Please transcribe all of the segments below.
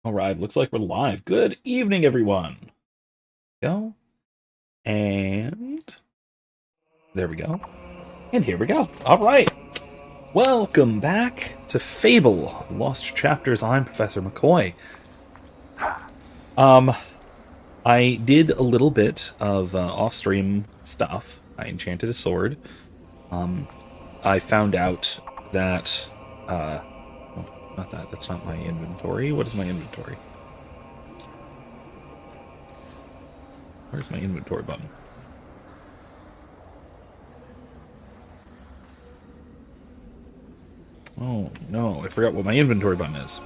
All right, looks like we're live. Good evening, everyone. Go. And there we go. And here we go. All right. Welcome back to Fable, Lost Chapters. I'm Professor McCoy. Um, I did a little bit of off-stream stuff. I enchanted a sword. I found out that, oh, not that. That's not my inventory. What is my inventory? Where's my inventory button? Oh, no, I forgot what my inventory button is.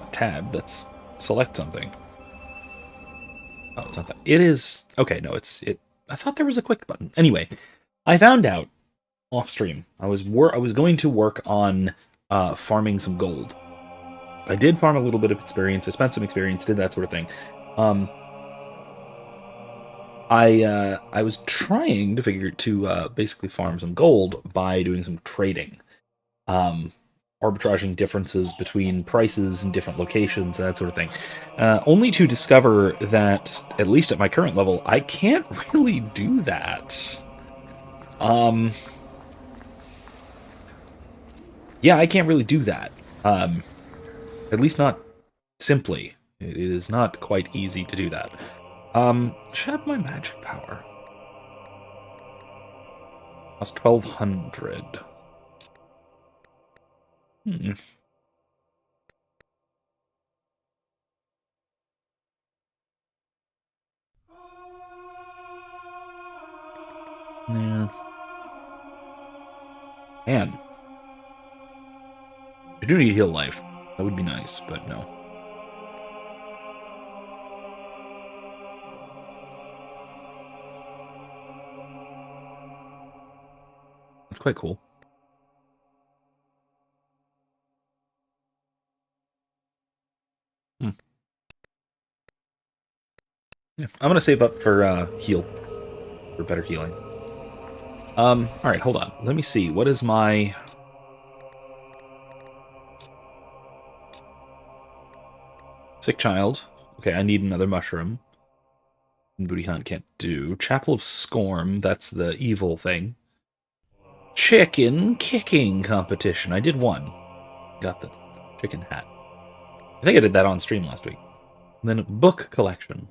A tab, that's select something. Oh, it's not that. It is, okay, no, it. I thought there was a quick button. Anyway, I found out off stream. I was going to work on farming some gold. I did farm a little bit of experience. I spent some experience, did that sort of thing. Um, I was trying to figure to basically farm some gold by doing some trading, arbitraging differences between prices in different locations, that sort of thing. Only to discover that, at least at my current level, I can't really do that. Yeah, I can't really do that. At least not simply. It is not quite easy to do that. Should I have my magic power? That's 1200. Hmm. Yeah. Man, I do need heal life. That would be nice, but no. That's quite cool. Hmm. Yeah, I'm gonna save up for heal, for better healing. All right, hold on. Let me see. What is my sick child? Okay, I need another mushroom. Booty hunt can't do. Chapel of Scorn. That's the evil thing. Chicken kicking competition. I did one. Got the chicken hat. I think I did that on stream last week. And then book collection.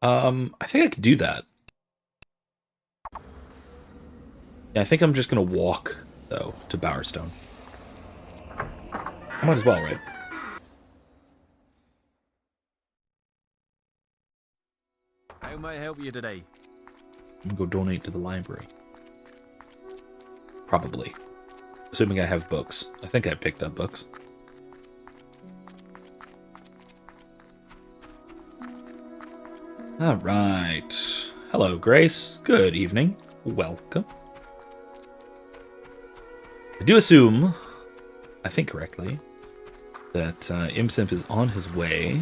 I think I could do that. Yeah, I think I'm just gonna walk though to Bowerstone. I might as well, right? How may I help you today? I'm gonna go donate to the library. Probably. Assuming I have books. I think I picked up books. Alright. Hello, Grace. Good evening. Welcome. I do assume, I think correctly, that Imsimp is on his way.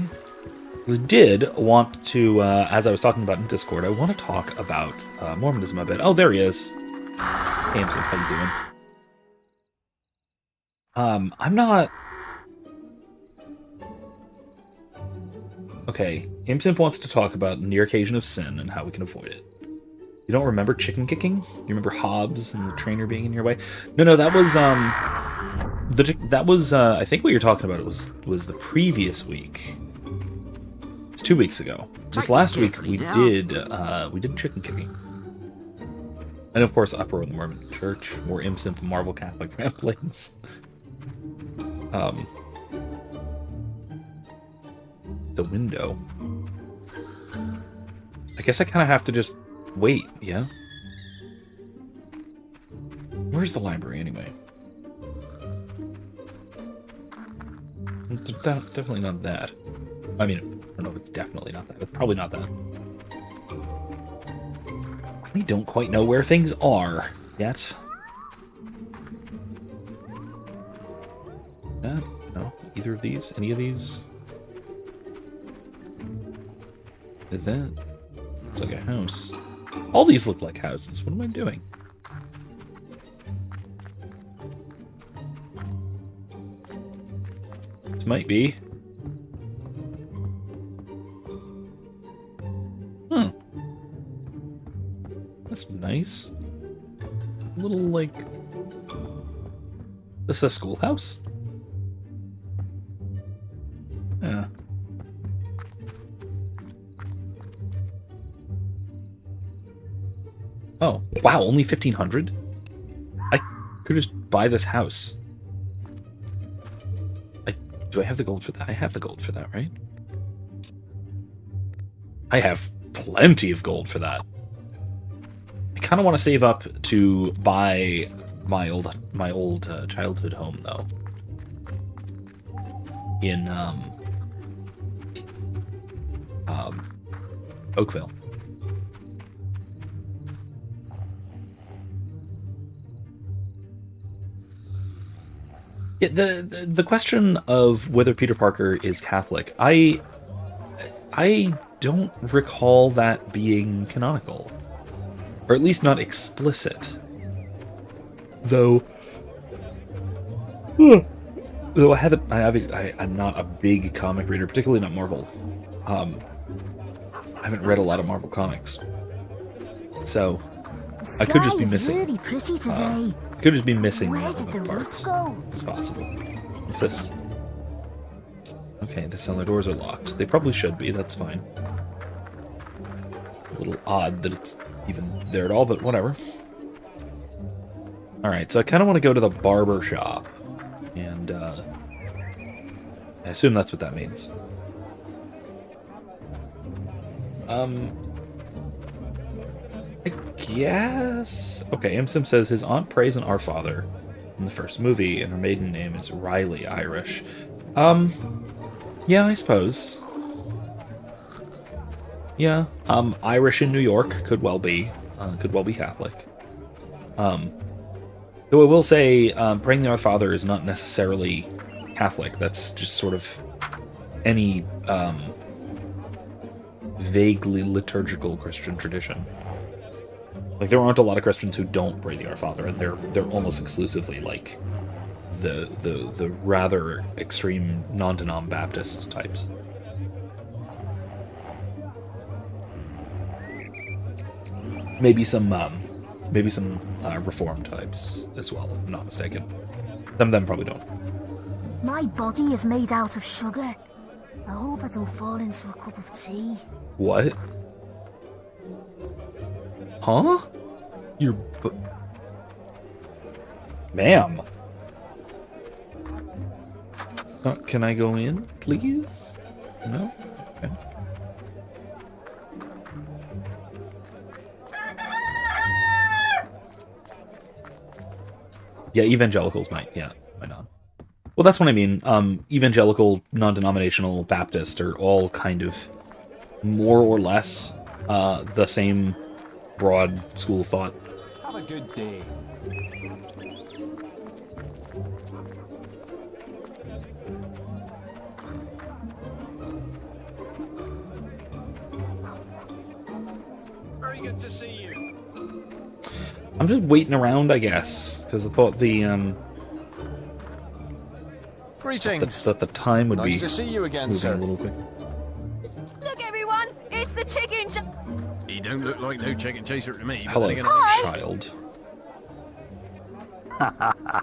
I did want to, as I was talking about in Discord, I want to talk about Mormonism a bit. Oh, there he is. Hey, Imsimp, how you doing? I'm not... Okay, Imsimp wants to talk about the near occasion of sin and how we can avoid it. You don't remember chicken kicking? You remember Hobbs and the trainer being in your way? No, that was I think what you're talking about was the previous week. It's 2 weeks ago. This last week we did chicken kicking. And of course Uproar in the Mormon Church, more Imsimp Marvel Catholic ramblings. The window. I guess I kinda have to just wait, yeah? Where's the library, anyway? Definitely not that. I mean, I don't know if it's definitely not that. It's probably not that. We don't quite know where things are yet. That? No? Either of these? Any of these? That looks like a house. All these look like houses. What am I doing? This might be. Hmm. That's nice. A little, like... This is a schoolhouse? Yeah. Oh, wow, only 1,500? I could just buy this house. Do I have the gold for that? I have the gold for that, right? I have plenty of gold for that. I kind of want to save up to buy my old childhood home, though. In Oakville. Yeah, the question of whether Peter Parker is Catholic, I don't recall that being canonical, or at least not explicit. Though, though I'm not a big comic reader, particularly not Marvel. I haven't read a lot of Marvel comics, so I could just be missing. Really pretty today. Could just be missing Where did the parts. roof go? It's possible. What's this? Okay, the cellar doors are locked. They probably should be. That's fine. A little odd that it's even there at all, but whatever. Alright, so I kind of want to go to the barber shop. And, I assume that's what that means. I guess... Okay, Imsim says his aunt prays an Our Father in the first movie, and her maiden name is Riley Irish. Yeah, I suppose. Yeah, Irish in New York could well be Catholic. Though I will say, praying the Our Father is not necessarily Catholic. That's just sort of any vaguely liturgical Christian tradition. Like, there aren't a lot of Christians who don't pray the Our Father, and they're almost exclusively like the rather extreme non-denom Baptist types. Maybe some Reformed types as well, if I'm not mistaken. Some of them probably don't. My body is made out of sugar. I hope I don't fall into a cup of tea. What? Huh? Ma'am. Can I go in, please? No? Okay. Yeah, evangelicals might not. Well, that's what I mean. Evangelical, non-denominational, Baptist are all kind of more or less the same broad school of thought. Have a good day. Very good to see you. I'm just waiting around, I guess, because I thought the Greetings. that the time would Nice be to see you again, moving sir. a little bit. Look, everyone! It's the chicken He don't look like no chicken chaser to me. But Hello, then again, I- child.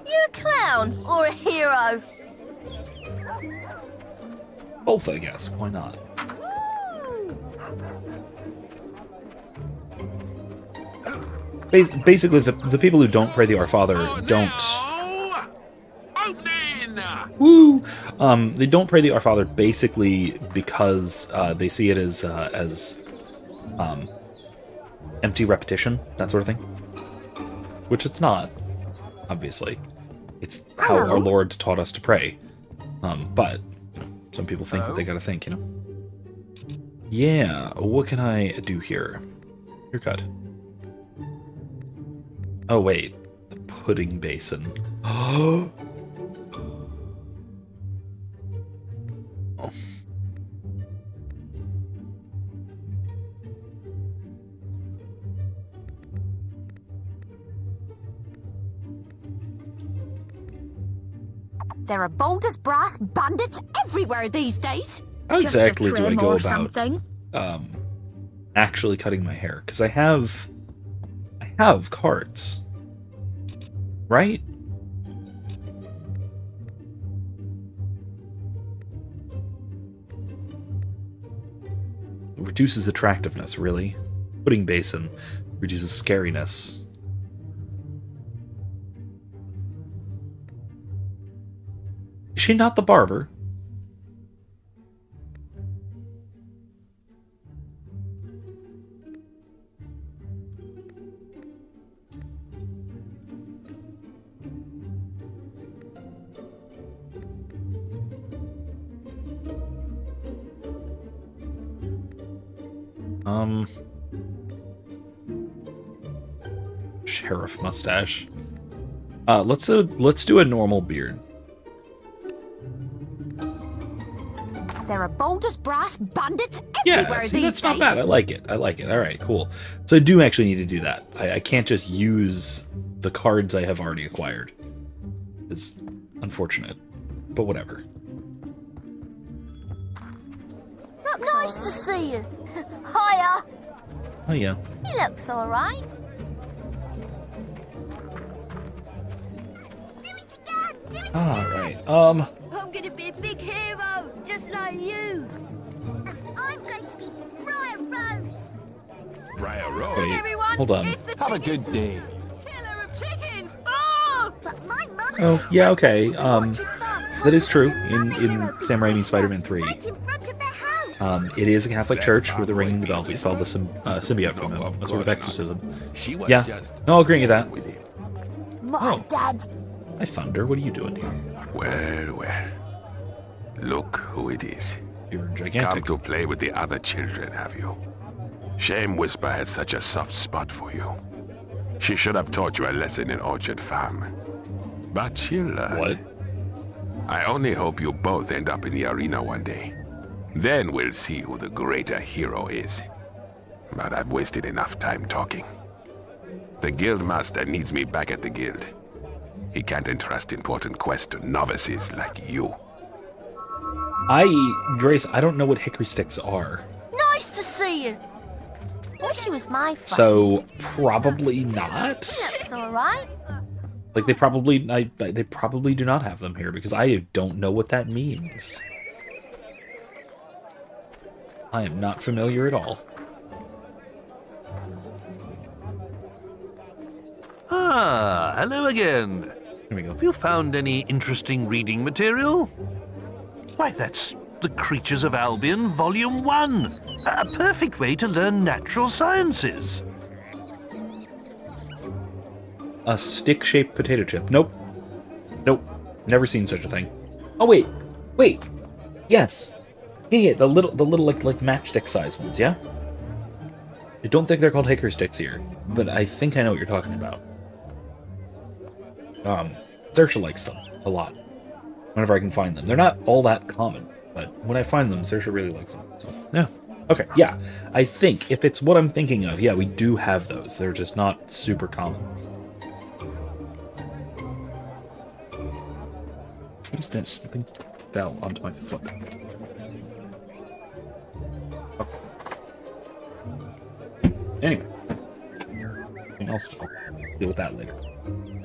You a clown or a hero? Both, I guess. Why not? Basically, the people who don't pray the Our Father don't. Woo! They don't pray the Our Father basically because they see it as empty repetition, that sort of thing. Which it's not, obviously. It's how our Lord taught us to pray. But you know, some people think what they gotta think, you know. Yeah, what can I do here? Haircut. Oh wait, the pudding basin. Oh. There are bold as brass bandits everywhere these days. How Just a exactly do I trim go or about something. actually cutting my hair? Because I have cards, right? Reduces attractiveness, really. Pudding basin reduces scariness. Is she not the barber? Sheriff mustache. Let's do a normal beard. There are bold as brass bandits Yeah, everywhere see, these that's days. not bad. I like it. All right, cool. So I do actually need to do that. I can't just use the cards I have already acquired. It's unfortunate, but whatever. Nice to see you. Hiya. Oh yeah. He looks all right. All right. I'm gonna be a big hero, just like you. And I'm going to be Briar Rose. Briar Rose. Wait, Everyone, hold on. it's the Have a chicken good day. killer of chickens. Oh! But my mum Oh yeah, okay. That is true. In Sam Raimi's Spider-Man 3, right in front of the house. it is a Catholic church where the ringing the bells. We saw the symbiote from him, a sort of exorcism. Yeah. No, I'll agree with that. My dad. Hi, Thunder. What are you doing here? Well, well. Look who it is. You're Come gigantic. to play with the other children, have you? Shame Whisper had such a soft spot for you. She should have taught you a lesson in Orchard Farm. But she'll learn. What? I only hope you both end up in the arena one day. Then we'll see who the greater hero is. But I've wasted enough time talking. The Guildmaster needs me back at the Guild. He can't entrust important quests to novices like you. Grace, I don't know what hickory sticks are. Nice to see you. Wish he was my friend. So, probably not. Looks all right. Like, they probably do not have them here, because I don't know what that means. I am not familiar at all. Ah, hello again. Here we go. Have you found any interesting reading material? Why, that's The Creatures of Albion, Volume 1. A perfect way to learn natural sciences. A stick-shaped potato chip. Nope. Nope. Never seen such a thing. Oh, wait. Wait. Yes. Yeah, the little like matchstick size ones, yeah? I don't think they're called hickory sticks here, but I think I know what you're talking about. Saoirse likes them a lot. Whenever I can find them. They're not all that common, but when I find them, Saoirse really likes them. So, yeah. Okay, yeah. I think, if it's what I'm thinking of, yeah, we do have those. They're just not super common. What is this? Something fell onto my foot. Oh. Anyway. Something else fell. Deal with that later.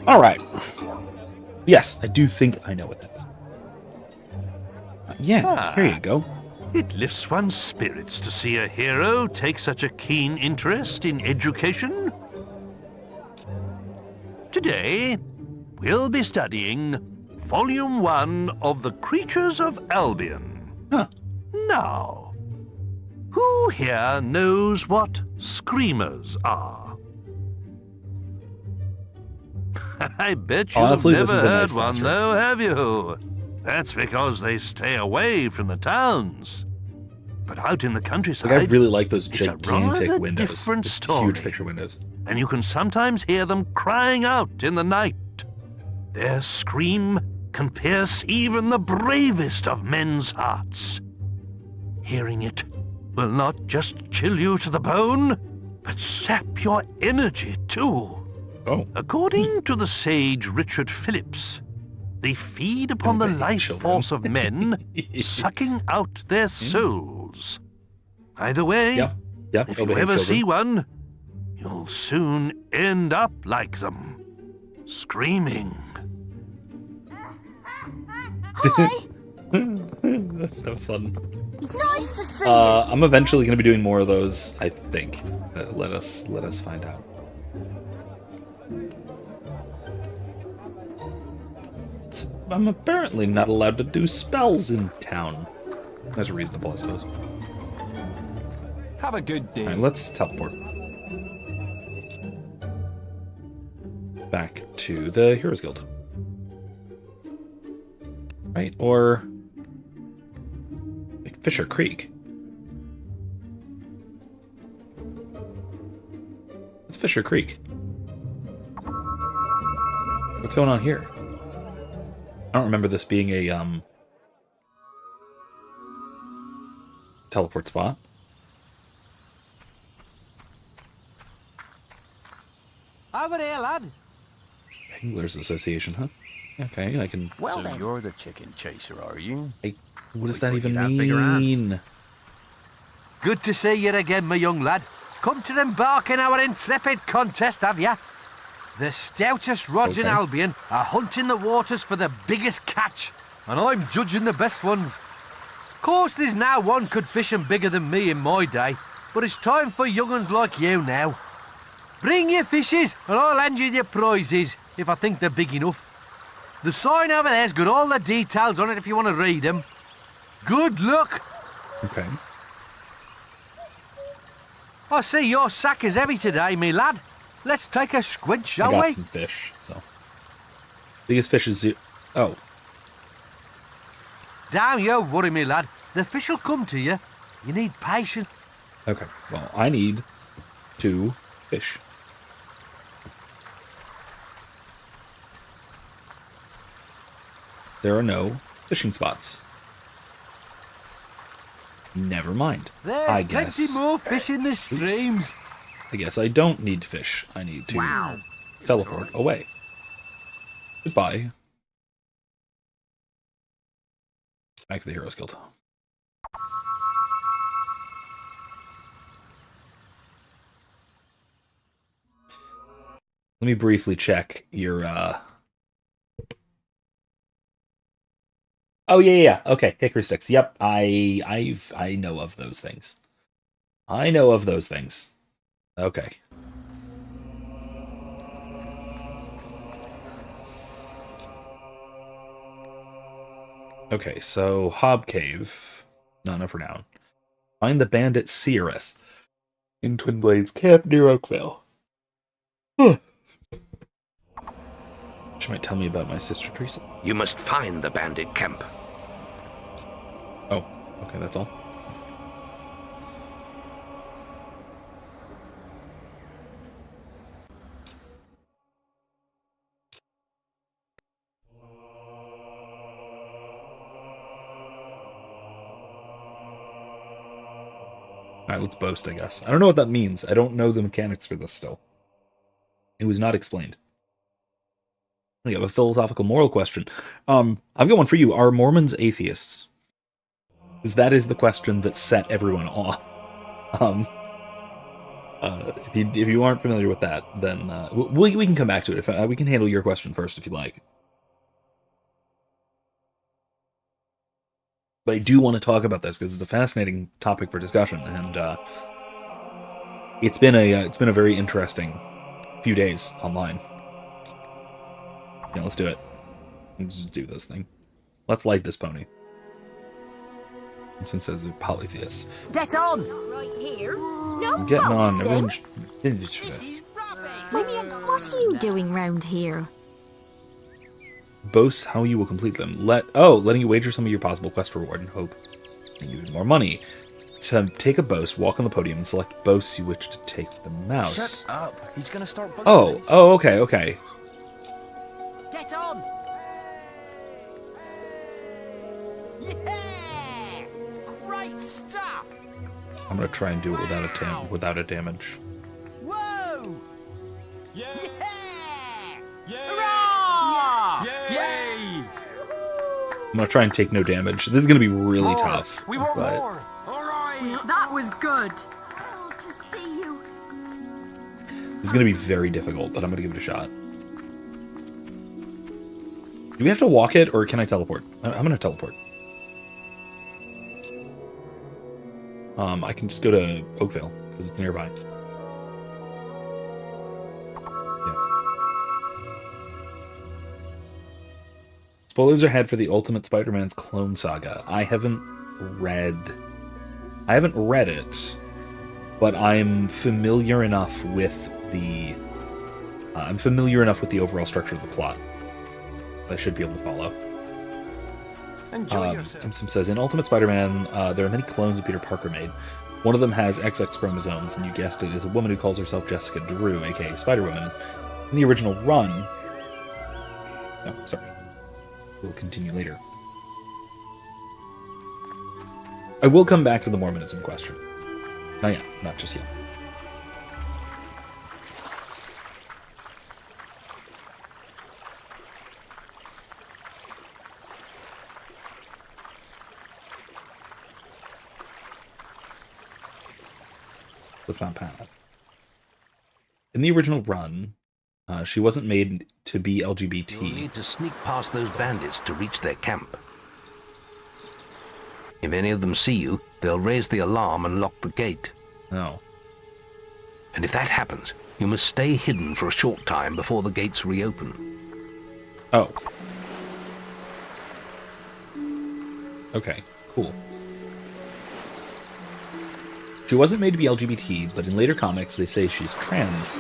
Alright. Yes, I do think I know what that is. Yeah, here you go. It lifts one's spirits to see a hero take such a keen interest in education. Today, we'll be studying Volume 1 of The Creatures of Albion. Huh. Now, who here knows what screamers are? I bet you've Honestly, this never is a heard nice one, classroom. though, have you? That's because they stay away from the towns. But out in the countryside, Like, I really like those it's a gigantic rather windows. different With story. huge picture windows. and you can sometimes hear them crying out in the night. Their scream can pierce even the bravest of men's hearts. Hearing it will not just chill you to the bone, but sap your energy too. Oh. According to the sage Richard Phillips, They feed upon the Obey life children. force of men, sucking out their souls. Either way, Yep. if you Obey ever children. see one, you'll soon end up like them, screaming. Hi! That was fun. Nice to see you! I'm eventually going to be doing more of those, I think. Let us find out. I'm apparently not allowed to do spells in town. That's reasonable, I suppose. Have a good day. Alright, let's teleport. Back to the Heroes Guild. Right, or... like Fisher Creek. It's Fisher Creek. What's going on here? I don't remember this being a, teleport spot. Over here, lad. Anglers Association, huh? Okay, I can... Well, so you're the chicken chaser, are you? What does We that thought even you'd have bigger hands. mean? Good to see you again, my young lad. Come to embark in our intrepid contest, have ya? The stoutest rods in Okay. Albion are hunting the waters for the biggest catch, and I'm judging the best ones. Of course, there's now one could fishing bigger than me in my day, but it's time for young'uns like you now. Bring your fishes, and I'll hand you your prizes, if I think they're big enough. The sign over there's got all the details on it if you want to read them. Good luck! Okay. I see your sack is heavy today, me lad. Let's take a squint, I shall got we? some fish, so... biggest fish is... oh. Don't you worry, me lad. The fish will come to you. You need patience. Okay, well, I need 2 fish. There are no fishing spots. Never mind. There's I plenty guess. more fish in the streams. I guess I don't need to fish. I need to teleport away. Goodbye. Back to the Heroes Guild. Let me briefly check your, oh, yeah. Okay, Hickory Sticks. Yep, I know of those things. I know of those things. Okay. Okay, so Hob Cave. Not enough renown. Find the bandit Seeress in Twin Blades Camp near Oakvale. Huh. She might tell me about my sister Teresa. You must find the bandit camp. Oh, okay, that's all. Alright, let's boast, I guess. I don't know what that means. I don't know the mechanics for this still. It was not explained. We have a philosophical moral question. I've got one for you. Are Mormons atheists? Because that is the question that set everyone off. If you aren't familiar with that, then we can come back to it. If we can handle your question first, if you like. But I do want to talk about this because it's a fascinating topic for discussion, and it's been a very interesting few days online. Yeah, let's do it. Let's just do this thing. Let's light this pony. Since says they're polytheists. Get on! Right here. No I'm getting on. boasting. Everyone. This is rubbish. William, what are you doing round here? Boasts how you will complete them. Letting you wager some of your possible quest reward and hope you win more money. To take a boast, walk on the podium and select boasts you wish to take with the mouse. Shut up. He's gonna start bugging Oh, us. okay. Get on! Yeah! Great stuff! I'm gonna try and do it without a damage. Whoa! Yeah! Yeah! Yeah! Hurrah! Yay! I'm gonna try and take no damage. This is gonna be really More. tough. We want but more. All right. That was good. Oh, to see you. This is gonna be very difficult, but I'm gonna give it a shot. Do we have to walk it, or can I teleport? I'm gonna teleport. I can just go to Oakville, because it's nearby. Yeah. Spoilers ahead for the Ultimate Spider-Man's Clone Saga. I haven't read it, but I'm familiar enough with the overall structure of the plot. I should be able to follow. Enjoy yourself. Imsum says, in Ultimate Spider-Man, there are many clones of Peter Parker made. One of them has XX chromosomes, and you guessed it, is a woman who calls herself Jessica Drew, aka Spider-Woman. In the original run... No, sorry. We'll continue later. I will come back to the Mormonism question. Oh yeah, not just yet. The Fontana. In the original run, she wasn't made to be You'll LGBT. need to sneak past those bandits to reach their camp. If any of them see you, they'll raise the alarm and lock the gate. No. And if that happens, you must stay hidden for a short time before the gates reopen. Oh. Okay, cool. She wasn't made to be LGBT, but in later comics they say she's trans.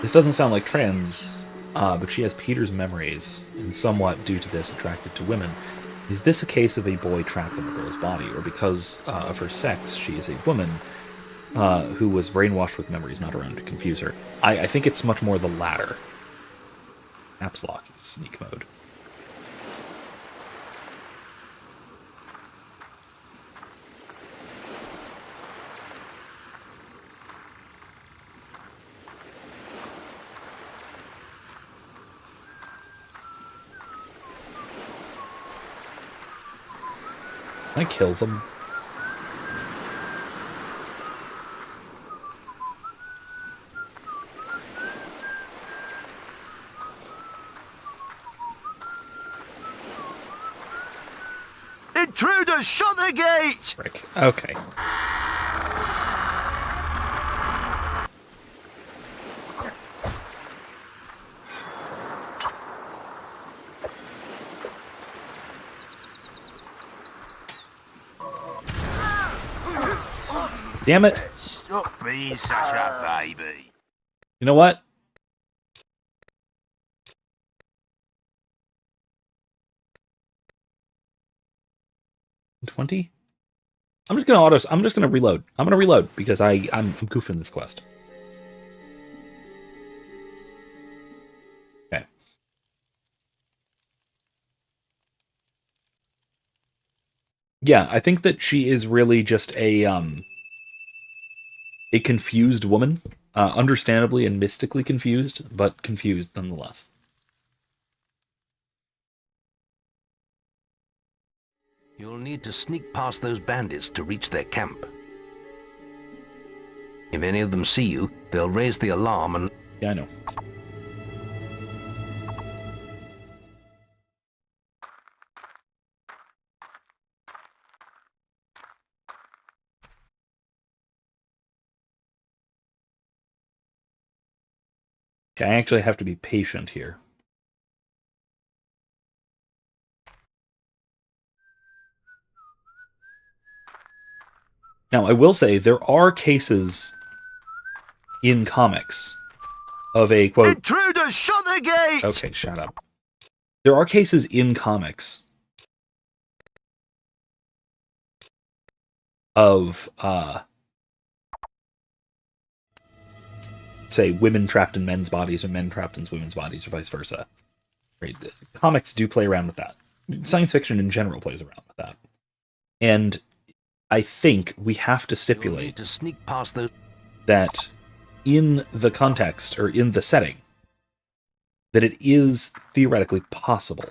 This doesn't sound like trans, but she has Peter's memories, and somewhat due to this attracted to women. Is this a case of a boy trapped in a girl's body, or because of her sex, she is a woman who was brainwashed with memories not around to confuse her? I think it's much more the latter. Caps lock is sneak mode. Can I kill them? Intruders, shut the gate! Frick. Okay. Damn it. Stop being such a baby. You know what? $20? I'm just gonna reload. I'm gonna reload because I'm goofing this quest. Okay. Yeah, I think that she is really just a confused woman. Understandably and mystically confused, but confused nonetheless. You'll need to sneak past those bandits to reach their camp. If any of them see you, they'll raise the alarm and... Yeah, I know. Okay, I actually have to be patient here. Now, I will say there are cases in comics of a, quote... Intruders, shut the gate! Okay, shut up. There are cases in comics of, say, women trapped in men's bodies or men trapped in women's bodies or vice versa. Right? Comics do play around with that. Science fiction in general plays around with that. And I think we have to stipulate to sneak past those... that in the context, or in the setting, that it is theoretically possible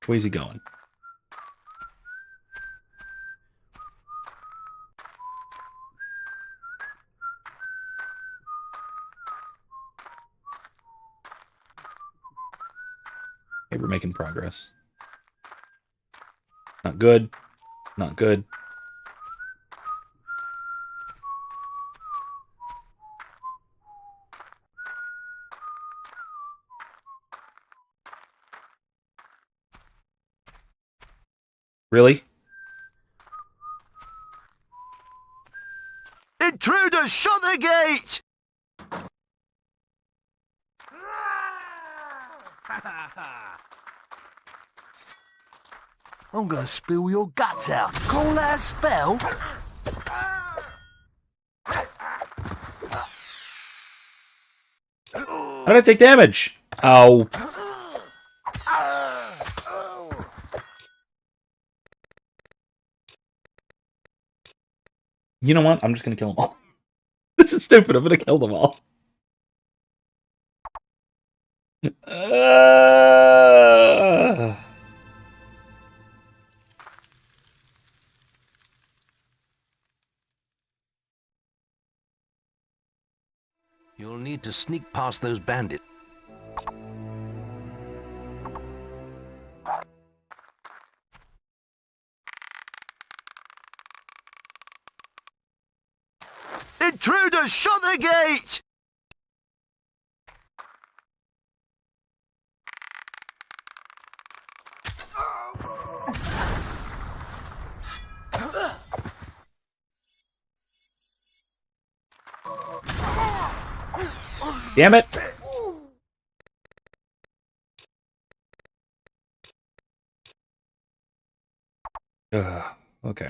Which way is he going? Okay, we're making progress. Not good. Not good. Really? Intruders, shut the gate! I'm gonna spill your guts out. Call that a spell? How did I take damage? Ow. You know what? I'm just gonna kill them all. This is stupid. I'm gonna kill them all. You'll need to sneak past those bandits. Intruders, shut the gate! Damn it! Okay.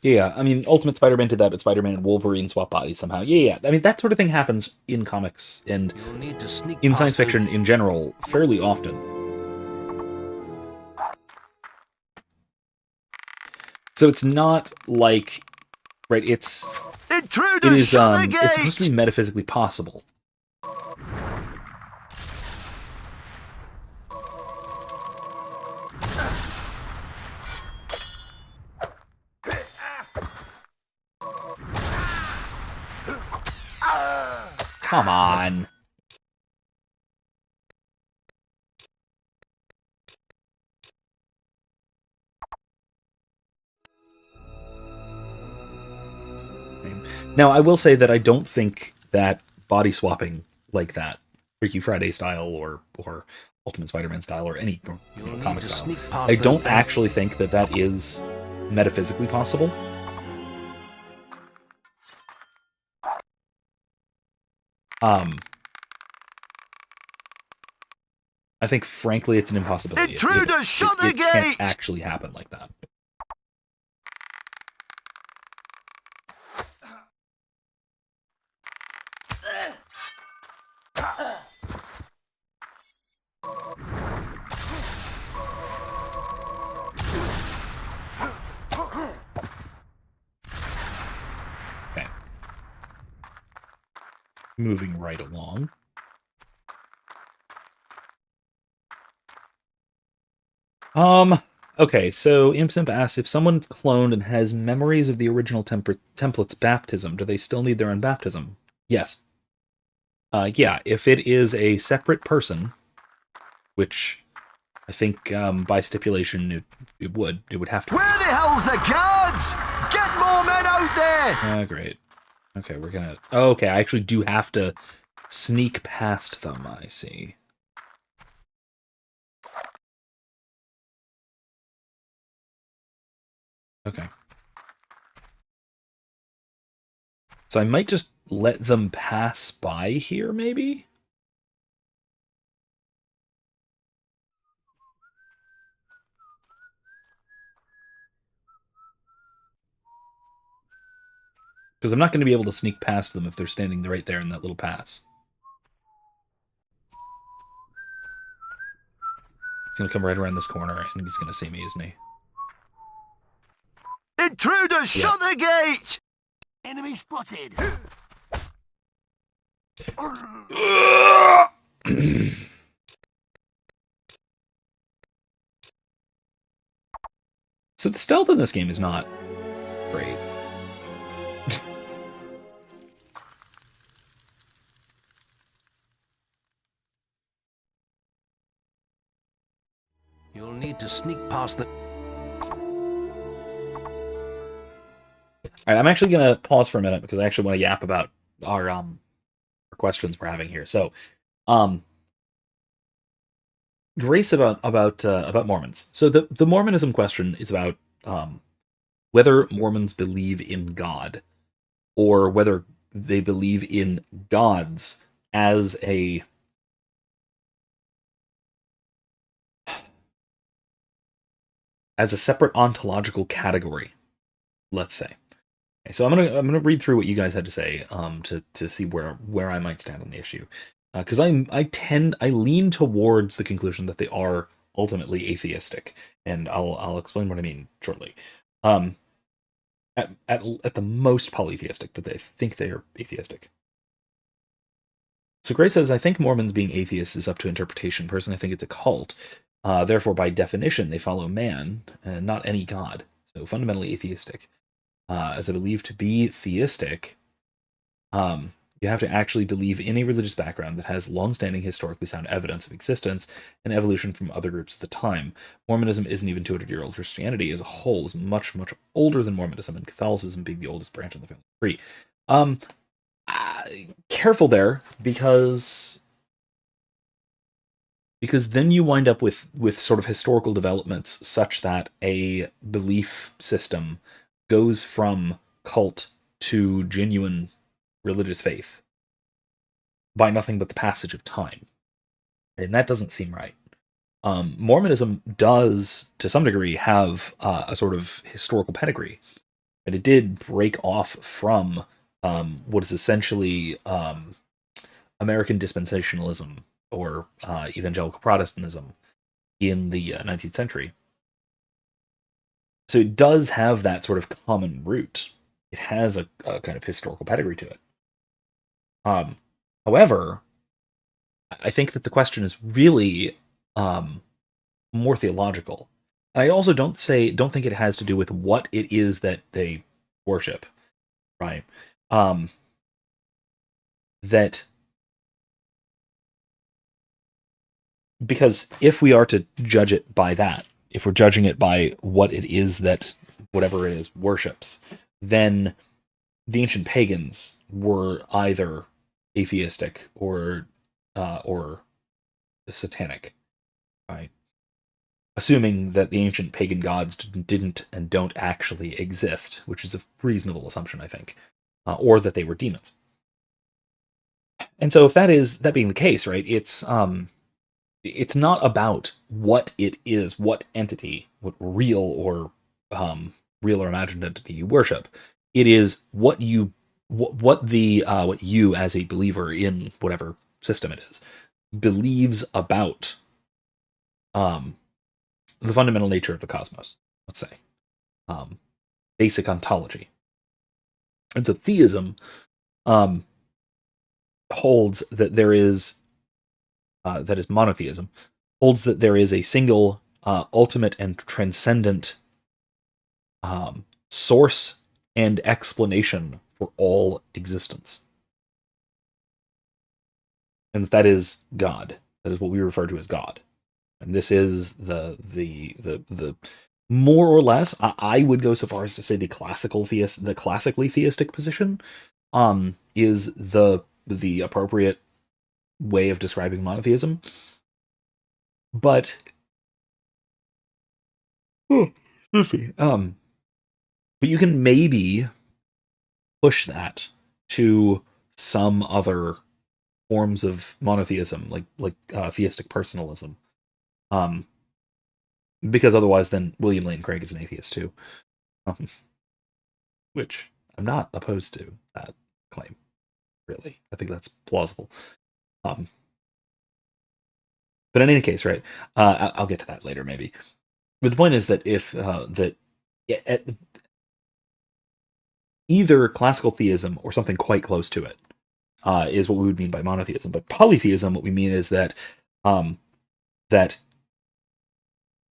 Yeah, I mean, Ultimate Spider-Man did that, but Spider-Man and Wolverine swap bodies somehow. Yeah. I mean, that sort of thing happens in comics and You'll need to sneak in past science those- fiction in general fairly often. So it's not like, right? It Intruders, is shut the gate! it's supposed to be metaphysically possible. Come on. Now, I will say that I don't think that body swapping like that, Freaky Friday style or Ultimate Spider-Man style or any You'll need comic to style, sneak past I those don't bandits. actually think that that is metaphysically possible. I think, frankly, it's an impossibility. Intruders, shut the it can't gate! actually happen like that. Okay. Moving right along. Okay, so ImpSimp asks, if someone's cloned and has memories of the original template's baptism, do they still need their own baptism? Yes. Yeah, if it is a separate person, which I think by stipulation it would have to. Where the hell's the guards? Get more men out there! Great. Okay, we're gonna... Oh, okay, I actually do have to sneak past them, I see. Okay. So I might just let them pass by here, maybe? Because I'm not going to be able to sneak past them if they're standing right there in that little pass. He's going to come right around this corner, and he's going to see me, isn't he? Intruders, Yeah. shut the gate! Enemy spotted. So the stealth in this game is not great. You'll need to sneak past the... All right, I'm actually gonna pause for a minute because I actually want to yap about our questions we're having here. So, um, Grace about Mormons. So the Mormonism question is about whether Mormons believe in God or whether they believe in gods as a separate ontological category. Let's say. Okay, so I'm gonna read through what you guys had to say to see where I might stand on the issue, because I lean towards the conclusion that they are ultimately atheistic, and I'll explain what I mean shortly. Um, at the most polytheistic, but they think they are atheistic. So Gray says, I think Mormons being atheists is up to interpretation. Personally, I think it's a cult. Therefore, by definition, they follow man and not any god. So fundamentally atheistic. As I believe to be theistic, you have to actually believe in a religious background that has long-standing historically sound evidence of existence and evolution from other groups at the time. Mormonism isn't even 200-year-old. Christianity as a whole is much, much older than Mormonism, and Catholicism being the oldest branch of the family tree. Careful there, because then you wind up with sort of historical developments such that a belief system goes from cult to genuine religious faith by nothing but the passage of time. And that doesn't seem right. Mormonism does, to some degree, have a sort of historical pedigree. And it did break off from what is essentially American dispensationalism or evangelical Protestantism in the 19th century. So it does have that sort of common root. It has a kind of historical pedigree to it. However, I think that the question is really more theological. And I also don't think it has to do with what it is that they worship, right? That because if we are to judge it by that, if we're judging it by what it is that whatever it is worships, then the ancient pagans were either atheistic or satanic, right? Assuming that the ancient pagan gods didn't and don't actually exist, which is a reasonable assumption, I think, or that they were demons. And so, if that being the case, right, it's not about what it is, what entity, what real or imagined entity you worship. It is what you as a believer in whatever system it is believes about the fundamental nature of the cosmos. Let's say basic ontology. And so theism holds that there is that is monotheism, holds that there is a single, ultimate, and transcendent source and explanation for all existence. And that is God. That is what we refer to as God. And this is the more or less, I would go so far as to say the classically theistic position is the appropriate way of describing monotheism. But excuse me. But you can maybe push that to some other forms of monotheism, like theistic personalism. Because otherwise, then William Lane Craig is an atheist too, which I'm not opposed to that claim. Really, I think that's plausible. But in any case, right? I'll get to that later, maybe. But the point is that if either classical theism or something quite close to it is what we would mean by monotheism. But polytheism, what we mean is that that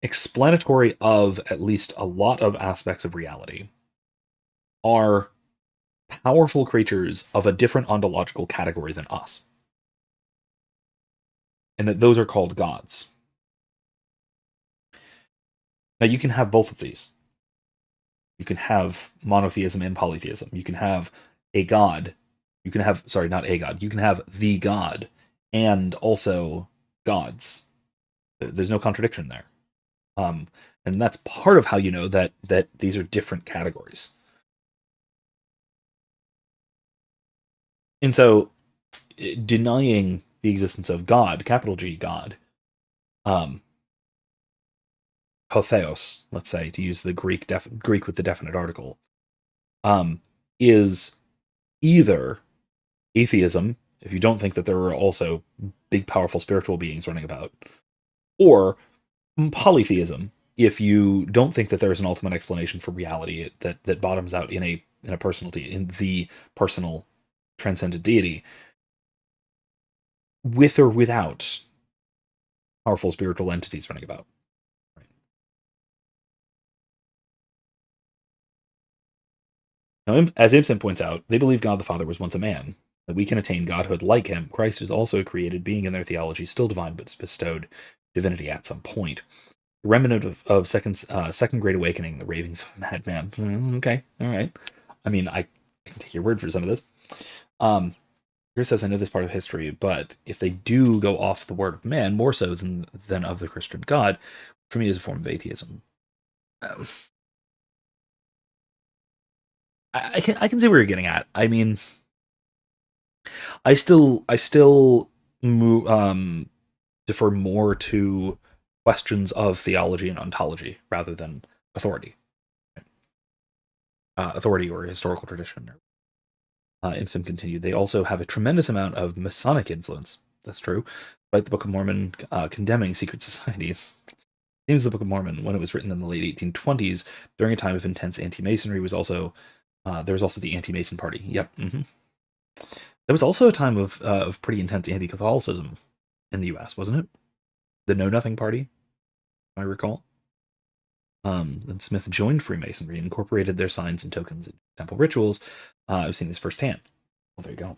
explanatory of at least a lot of aspects of reality are powerful creatures of a different ontological category than us. And that those are called gods. Now, you can have both of these. You can have monotheism and polytheism. You can have a god. You can have, sorry, not a god. You can have the god and also gods. There's no contradiction there. And that's part of how you know that these are different categories. And so, denying the existence of God, capital G, God, hotheos, let's say, to use the Greek with the definite article, is either atheism, if you don't think that there are also big, powerful spiritual beings running about, or polytheism, if you don't think that there is an ultimate explanation for reality that bottoms out in a personality, in the personal transcendent deity, with or without powerful spiritual entities running about. Right. Now, as Ibsen points out, they believe God the Father was once a man, that we can attain godhood like him. Christ is also a created being in their theology, still divine, but bestowed divinity at some point. The remnant of second Great Awakening, the ravings of a madman. Okay, all right. I mean, I can take your word for some of this. Here says, I know this part of history, but if they do go off the word of man, more so than of the Christian God, for me is a form of atheism. I can see where you're getting at. I mean, I still defer more to questions of theology and ontology rather than authority. Authority or historical tradition. Ibsen continued, they also have a tremendous amount of Masonic influence. That's true. Despite the Book of Mormon condemning secret societies. Seems the Book of Mormon, when it was written in the late 1820s, during a time of intense anti-Masonry, was also there was also the anti-Mason party. Yep. Mm-hmm. There was also a time of pretty intense anti-Catholicism in the U.S., wasn't it? The Know Nothing Party, if I recall. And Smith joined Freemasonry and incorporated their signs and tokens in temple rituals. I've seen this firsthand. Well, there you go.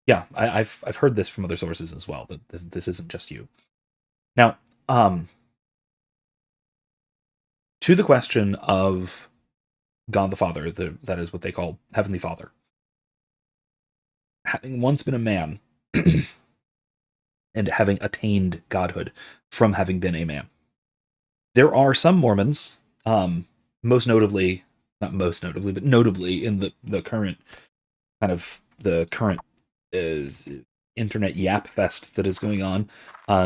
Yeah, I've heard this from other sources as well, but this isn't just you. Now, to the question of God the Father, that is what they call Heavenly Father, having once been a man and having attained godhood from having been a man. There are some Mormons, most notably, not most notably, but notably in the current kind of the current internet yap fest that is going on,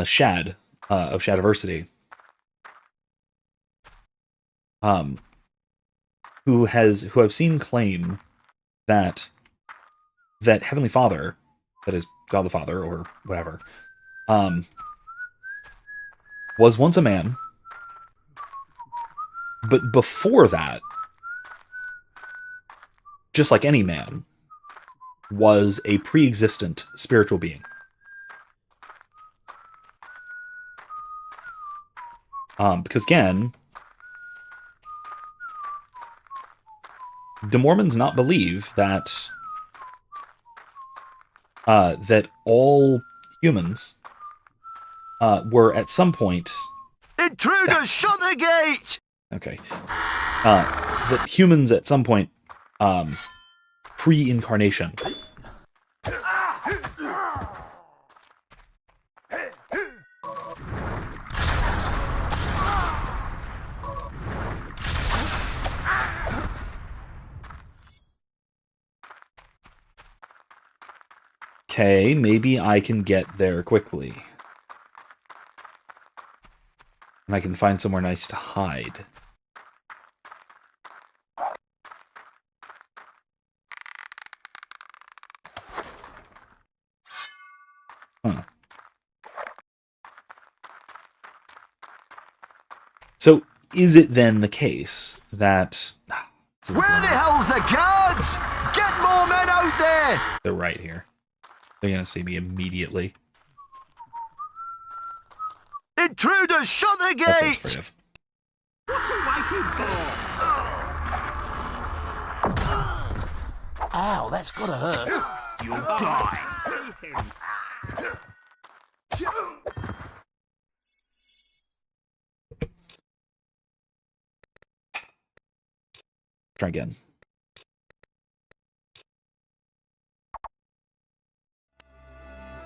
Shad of Shadiversity, who I've seen claim that Heavenly Father, that is God the Father or whatever, was once a man. But before that, just like any man, was a pre-existent spiritual being. Because again, do Mormons not believe that that all humans were at some point... Intruders, shut the gate! Okay. That humans at some point, pre-incarnation, okay, maybe I can get there quickly. And I can find somewhere nice to hide. Huh. So, is it then the case that... Where the hell's the guards? Get Get more men out there! They're right here. They're gonna see me immediately. Intruders, shut the That's what I was gate! afraid of. What are you waiting for? Ow, that's gotta hurt. You'll die. Try again.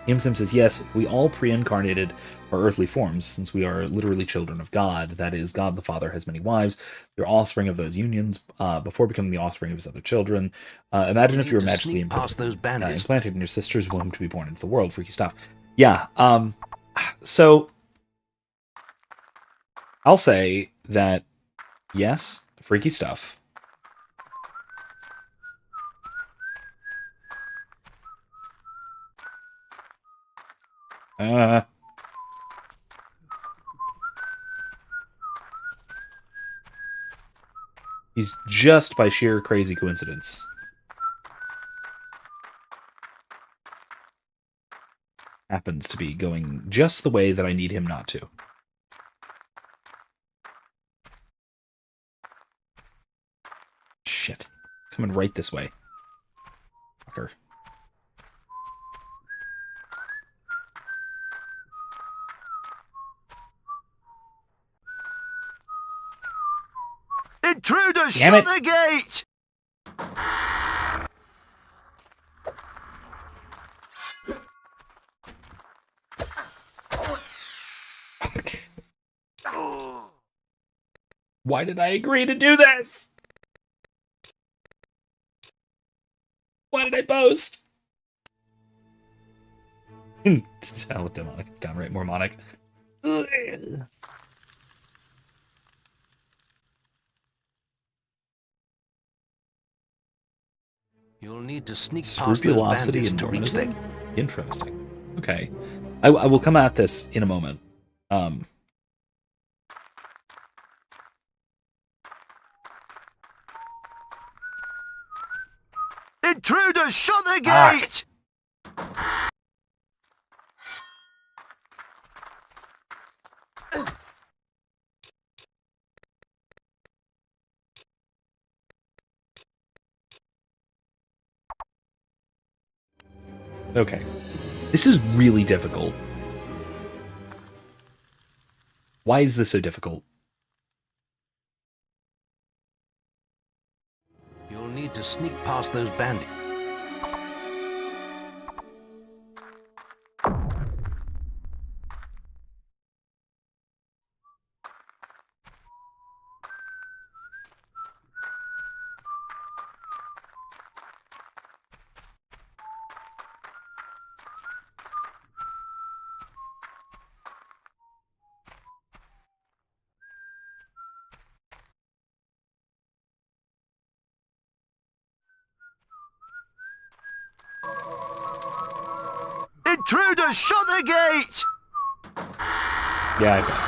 Imsim says, yes, we all pre-incarnated our earthly forms, since we are literally children of God. That is, God the Father has many wives. You're offspring of those unions before becoming the offspring of his other children. Imagine if you were magically implanted in your sister's womb to be born into the world. Freaky stuff. Yeah, so I'll say that, yes, freaky stuff. He's just by sheer crazy coincidence. Happens to be going just the way that I need him not to. Shit. Coming right this way. Fucker. Intruders, Damn shut it. the gate! Fuck. Why did I agree to do this? Why did I boast? Oh, demonic. Downright mormonic. Ugh. You'll need to sneak past those Scrupulosity bandits and to reach Mormonism? them. Interesting. Okay. I will come at this in a moment. Intruders, shut the gate! Okay. This is really difficult. Why is this so difficult? You'll need to sneak past those bandits. Intruders, shut the gate! Yeah, I bet.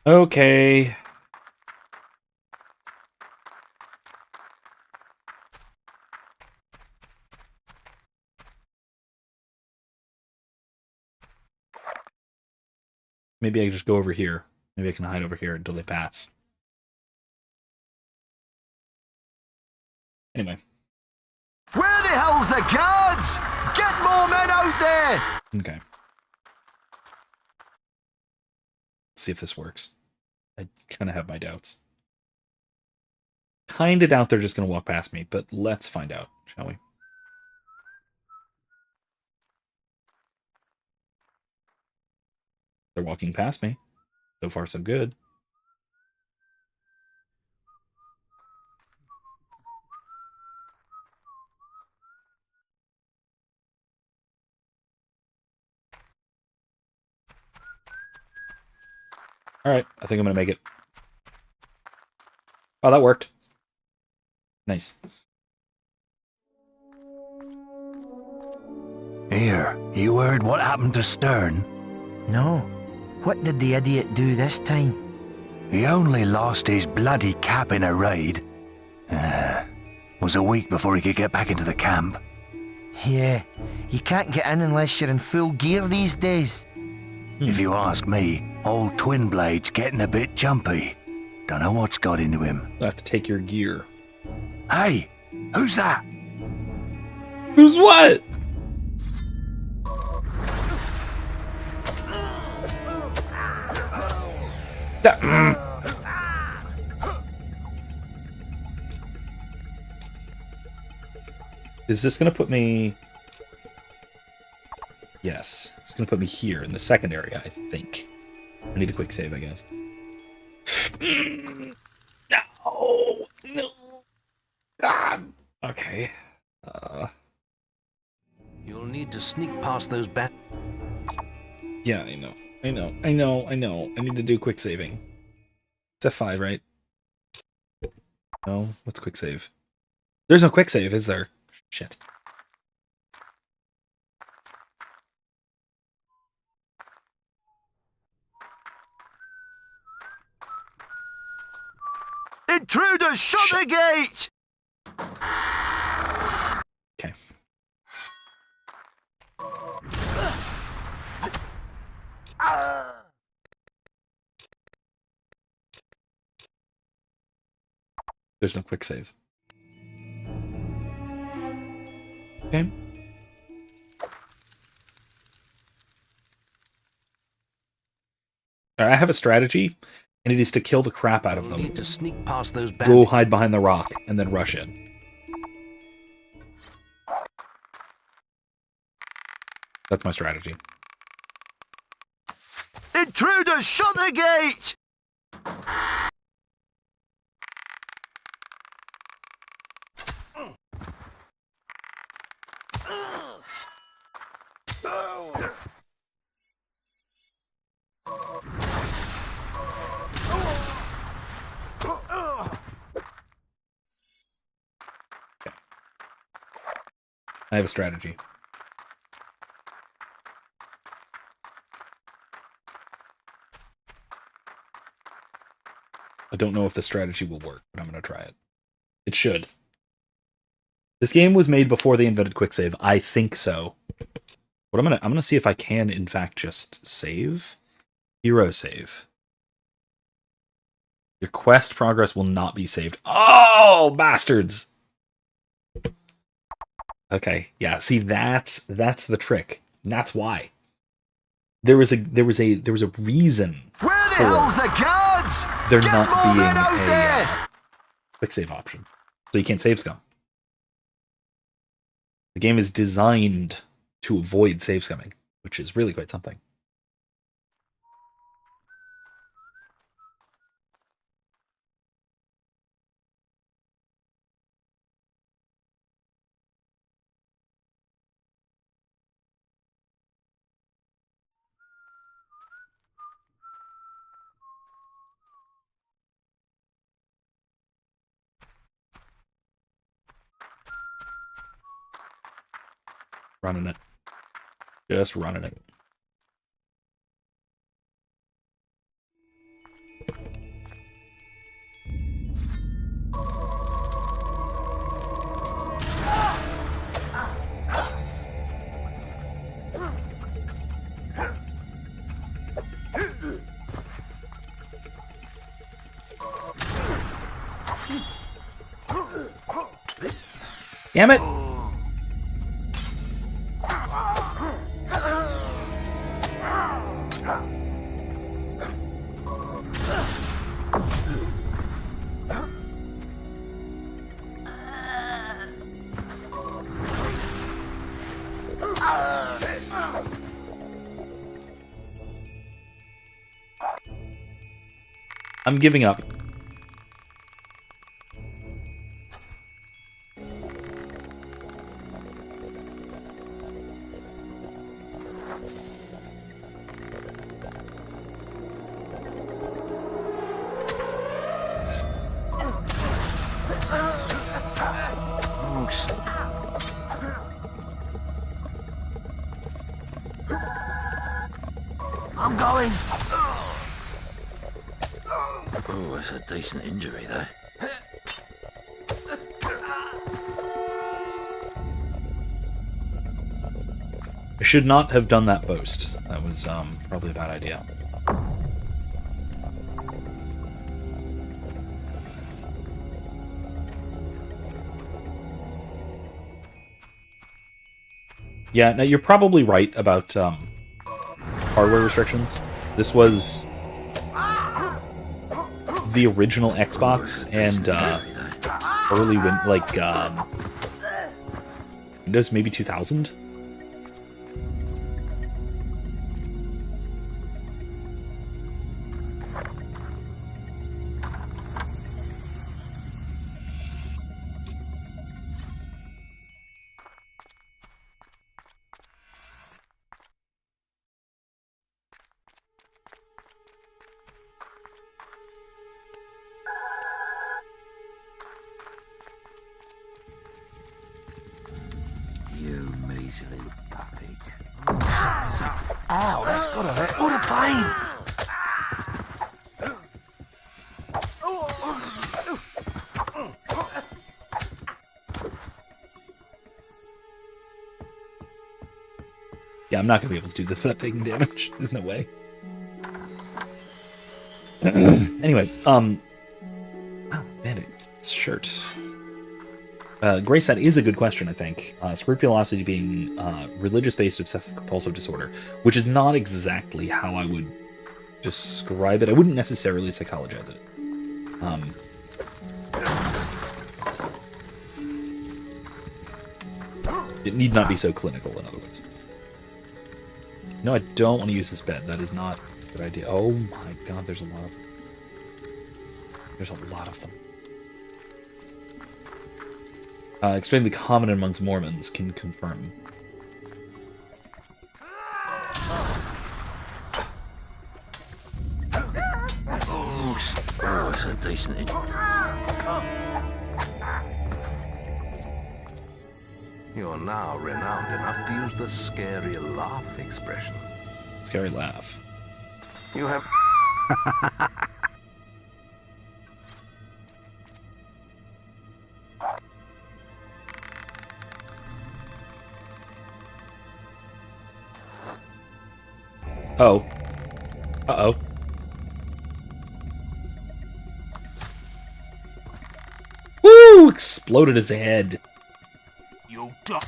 Okay. Maybe I can just go over here. Maybe I can hide over here until they pass. Anyway. Where the hell's the guards? Get more men out there! Okay. Let's see if this works. I kind of have my doubts. Kind of doubt they're just going to walk past me, but let's find out, shall we? They're walking past me. So far, so good. Alright, I think I'm gonna make it. Oh, that worked. Nice. Here, you heard what happened to Stern? No. What did the idiot do this time? He only lost his bloody cap in a raid. Was a week before he could get back into the camp. Yeah, you can't get in unless you're in full gear these days. If you ask me, old Twin Blade's getting a bit jumpy. Don't know what's got into him. You'll have to take your gear. Hey, who's that? Who's what? Is this gonna put me... Yes, it's gonna put me here in the second area, I think. I need a quick save, I guess. No! No! God! Okay. You'll need to sneak past those bat... Yeah, I know. I need to do quick saving. It's F5, right? No? What's quick save? There's no quick save, is there? Shit. Intruders, shut the gate! Okay. There's no quick save. Okay. I have a strategy, and it is to kill the crap out of You'll them. need to sneak past those Go bandits. hide behind the rock, and then rush in. That's my strategy. Intruders, shut the gate! I have a strategy. I don't know if the strategy will work, but I'm going to try it. It should. This game was made before they invented quick save. I think so. But I'm gonna see if I can in fact just save. Hero save. Your quest progress will not be saved. Oh, bastards! Okay, yeah. See, that's the trick. That's why. There was a reason Where the for hell's the guards? there Get not more being men out a there! quick save option. So you can't save scum. The game is designed to avoid save scumming, which is really quite something. Running it. Just running it. Damn it! I'm giving up. going. Oh, that's a decent injury, though. I should not have done that boast. That was probably a bad idea. Yeah, now you're probably right about hardware restrictions. This was the original Xbox and early Windows, maybe 2000. You measly puppet. Ow, that's gotta hurt. What a pain! Yeah, I'm not gonna be able to do this without taking damage. There's no way. Anyway, Bandit's shirt. Grace, that is a good question, I think. Scrupulosity being religious-based obsessive-compulsive disorder, which is not exactly how I would describe it. I wouldn't necessarily psychologize it. It need not be so clinical, in other words. No, I don't want to use this bed. That is not a good idea. Oh my god, there's a lot of them. There's a lot of them. Extremely common amongst Mormons, can confirm. Oh, that's a decent injury. You're now renowned enough to use the scary laugh expression. Scary laugh. You have... Oh. Uh-oh. Woo! Exploded his head. You duck.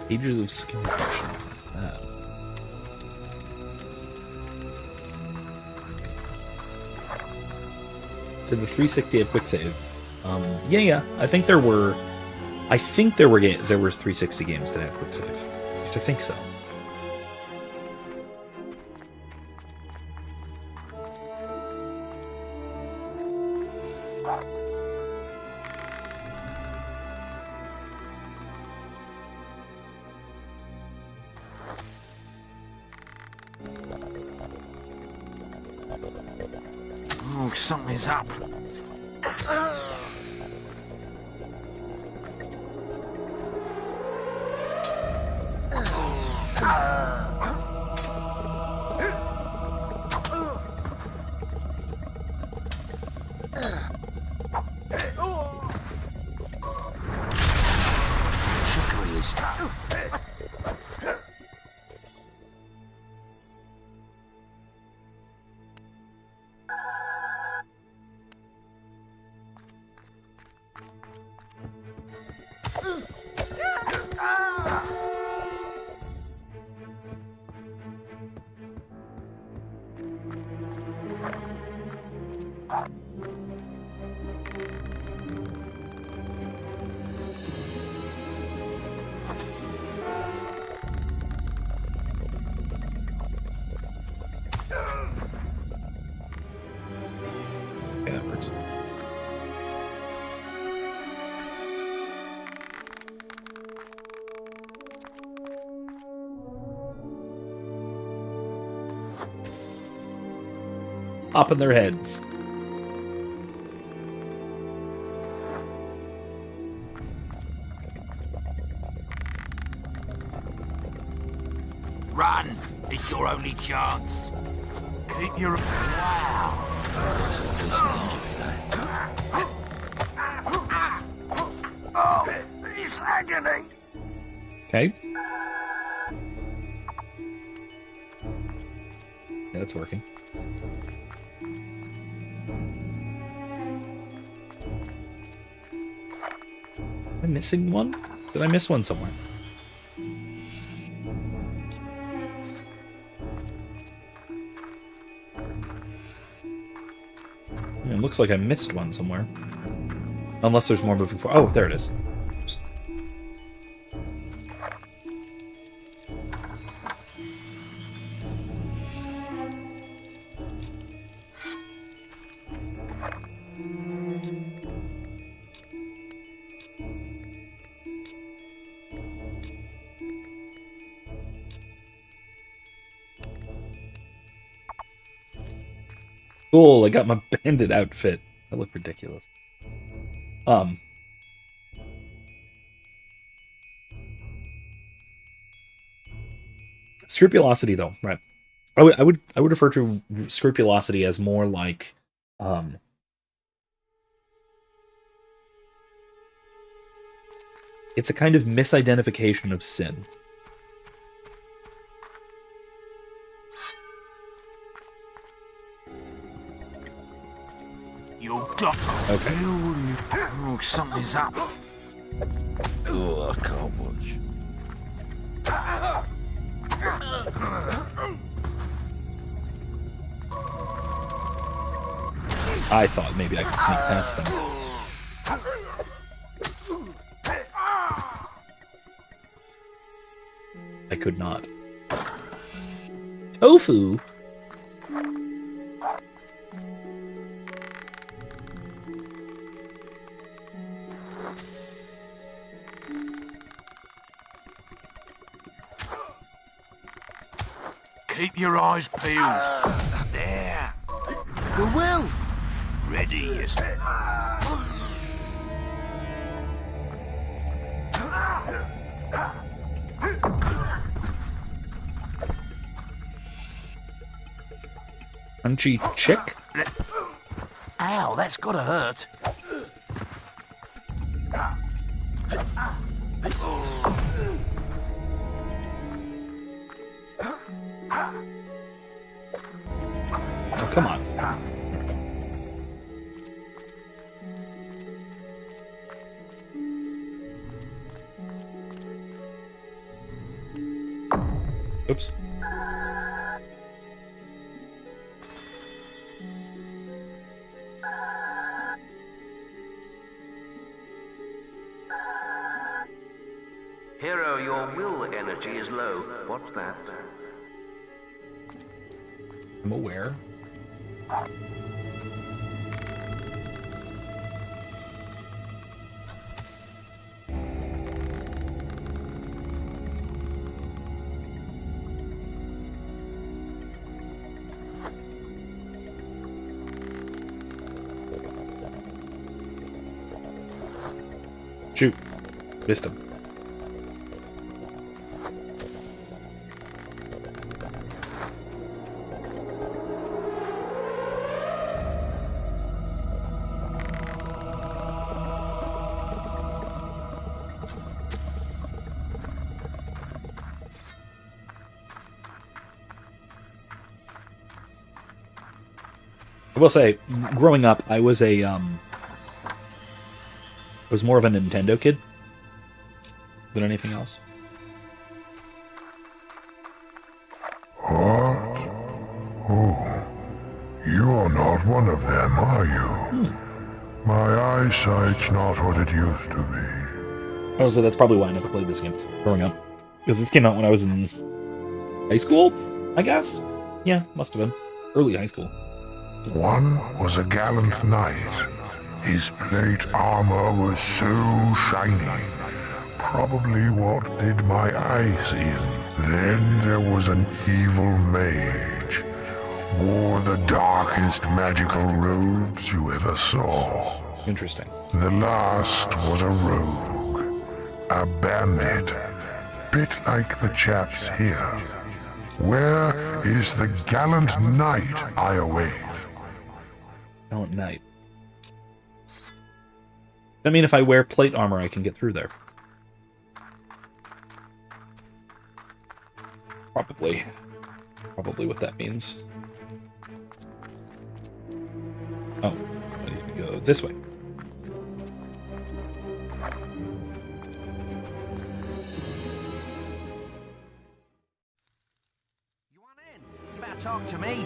Pages of skill function. That. Did the 360 at quick save? Yeah. I think there were 360 games that had quick save. At least I think so. Oh, something's up. Trickery is that. popping their heads. Run! It's your only chance. Keep your... Oh, it's agony. Okay. Yeah, that's working. Am I missing one? Did I miss one somewhere? It looks like I missed one somewhere. Unless there's more moving forward. Oh, there it is. Oops. Cool, I got my bandit outfit. I look ridiculous. Scrupulosity, though, right? I would refer to scrupulosity as more like, it's a kind of misidentification of sin. You'll die. Okay. Oh, something's up. Oh, I can't watch. I thought maybe I could sneak past them. I could not. Tofu? Keep your eyes peeled. There. The will. Ready, yes. Crunchy chick? Ow, that's gotta hurt. Oh, come on. Oops. Hero, your will energy is low. What's that? I'm aware. Shoot. Missed him. I will say, growing up, I was more of a Nintendo kid than anything else. What? Oh, you're not one of them, are you? My eyesight's not what it used to be. Oh, so that's probably why I never played this game growing up. Because this came out when I was in high school, I guess? Yeah, must have been. Early high school. One was a gallant knight. His plate armor was so shiny. Probably what did my eyes in. Then there was an evil mage. wore the darkest magical robes you ever saw. Interesting. The last was a rogue, a bandit, bit like the chaps here. Where is the gallant knight I await? Gallant knight. I mean, if I wear plate armor, I can get through there. Probably. Probably what that means. Oh, I need to go this way. You want in? You better talk to me.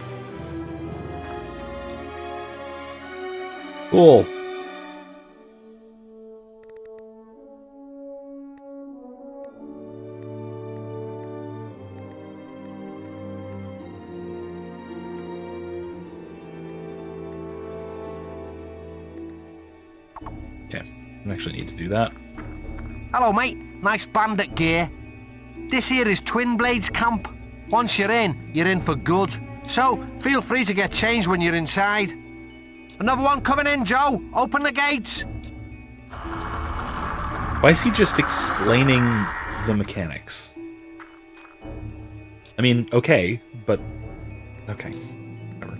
Cool. Okay, I actually need to do that. Hello, mate. Nice bandit gear. This here is Twin Blades Camp. Once you're in for good. So, feel free to get changed when you're inside. Another one coming in, Joe. Open the gates. Why is he just explaining the mechanics? I mean, okay, but... Okay, whatever.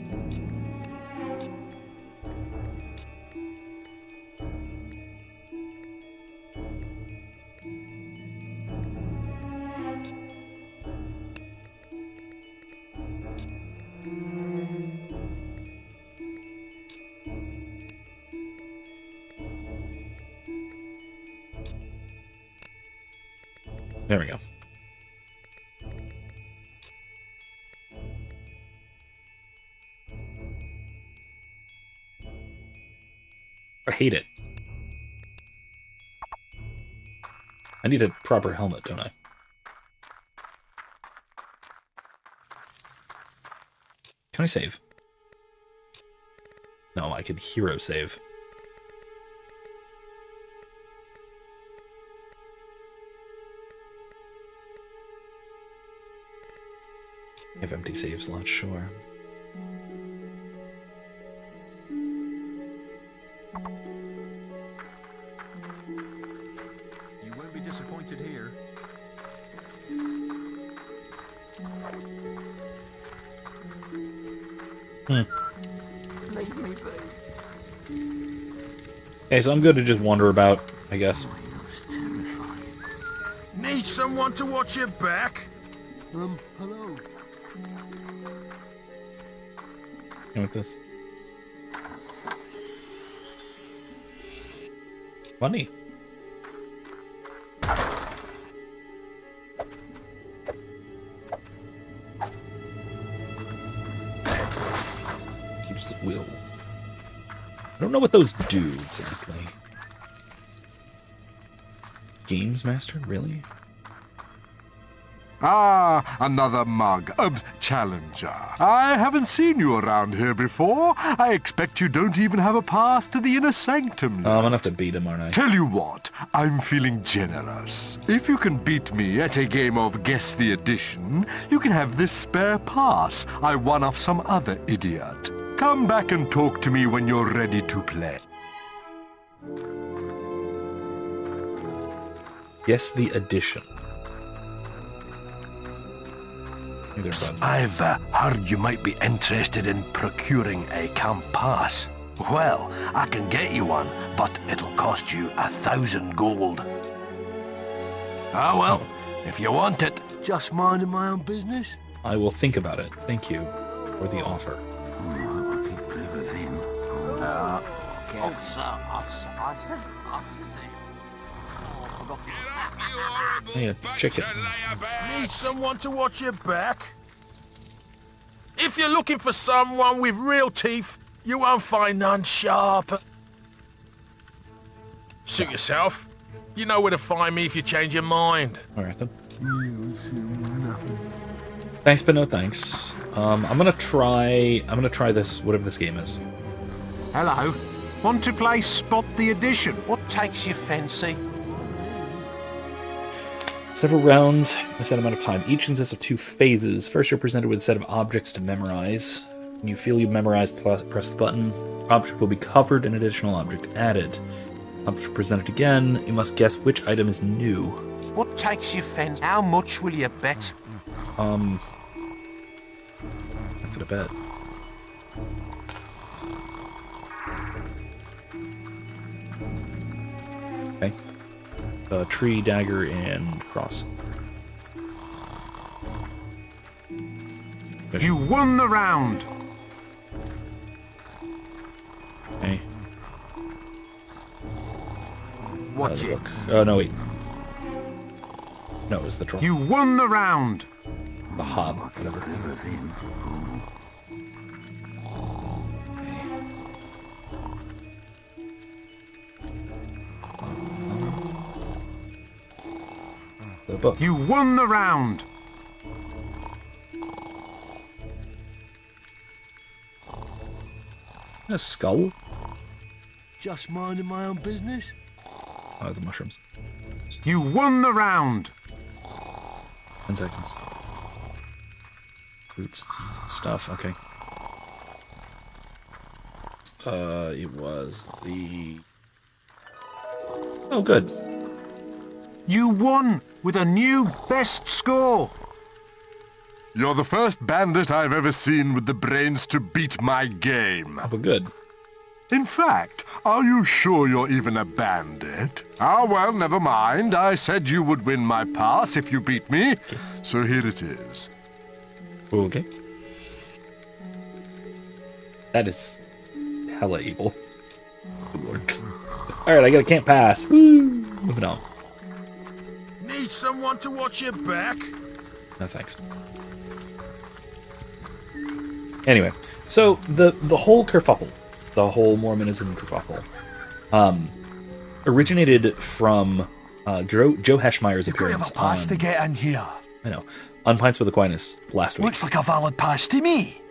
There we go. I hate it. I need a proper helmet, don't I? Can I save? No, I can hero save. I have empty save slots, sure. You won't be disappointed here. Leave me be. Okay, so I'm good to just wander about, I guess. Need someone to watch your back? Hello. With this. Funny. Keeps the will. I don't know what those do exactly. Games Master, really? Ah, another mug. Challenger. I haven't seen you around here before. I expect you don't even have a pass to the inner sanctum. I'm gonna have to beat him, aren't I? Tell you what, I'm feeling generous. If you can beat me at a game of Guess the Edition, you can have this spare pass I won off some other idiot. Come back and talk to me when you're ready to play. Guess the Edition. I've heard you might be interested in procuring a camp pass. Well, I can get you one, but it'll cost you 1,000 gold. Ah well, if you want it. Just minding my own business. I will think about it. Thank you for the offer. I keep play with him. Okay. Oh, sir, I said Hey, a chicken. Need someone to watch your back? If you're looking for someone with real teeth, you won't find none sharp. Suit yourself. You know where to find me if you change your mind. Alright then. Thanks, but no thanks. I'm gonna try this, whatever this game is. Hello. Want to play Spot the Edition? What takes your fancy? Several rounds, a set amount of time. Each consists of 2 phases. First, you're presented with a set of objects to memorize. You feel you've memorized, press the button. Object will be covered and additional object added. Object presented again. You must guess which item is new. What takes your fence? How much will you bet? I'm gonna bet. Okay. Tree, dagger, and cross. You won the round. Okay. Watch it. Oh, no, wait. No, it was the troll. You won the round. The hob, whatever. The book. You won the round. A skull? Just minding my own business. Oh, the mushrooms. You won the round. 10 seconds. Boots. Stuff, okay. It was the... Oh, good. You won with a new best score. You're the first bandit I've ever seen with the brains to beat my game. Oh, but good. In fact, are you sure you're even a bandit? Ah, well, never mind. I said you would win my pass if you beat me. So here it is. Okay. That is hella evil. Good lord. Alright, I can't pass. Woo! Moving on. Need someone to watch your back? No thanks. Anyway, so the whole kerfuffle, the whole Mormonism kerfuffle, originated from Joe Heschmeyer's appearance You have a pass on, to get in here. I know, on Pints with Aquinas last week. Looks like a valid pass to me.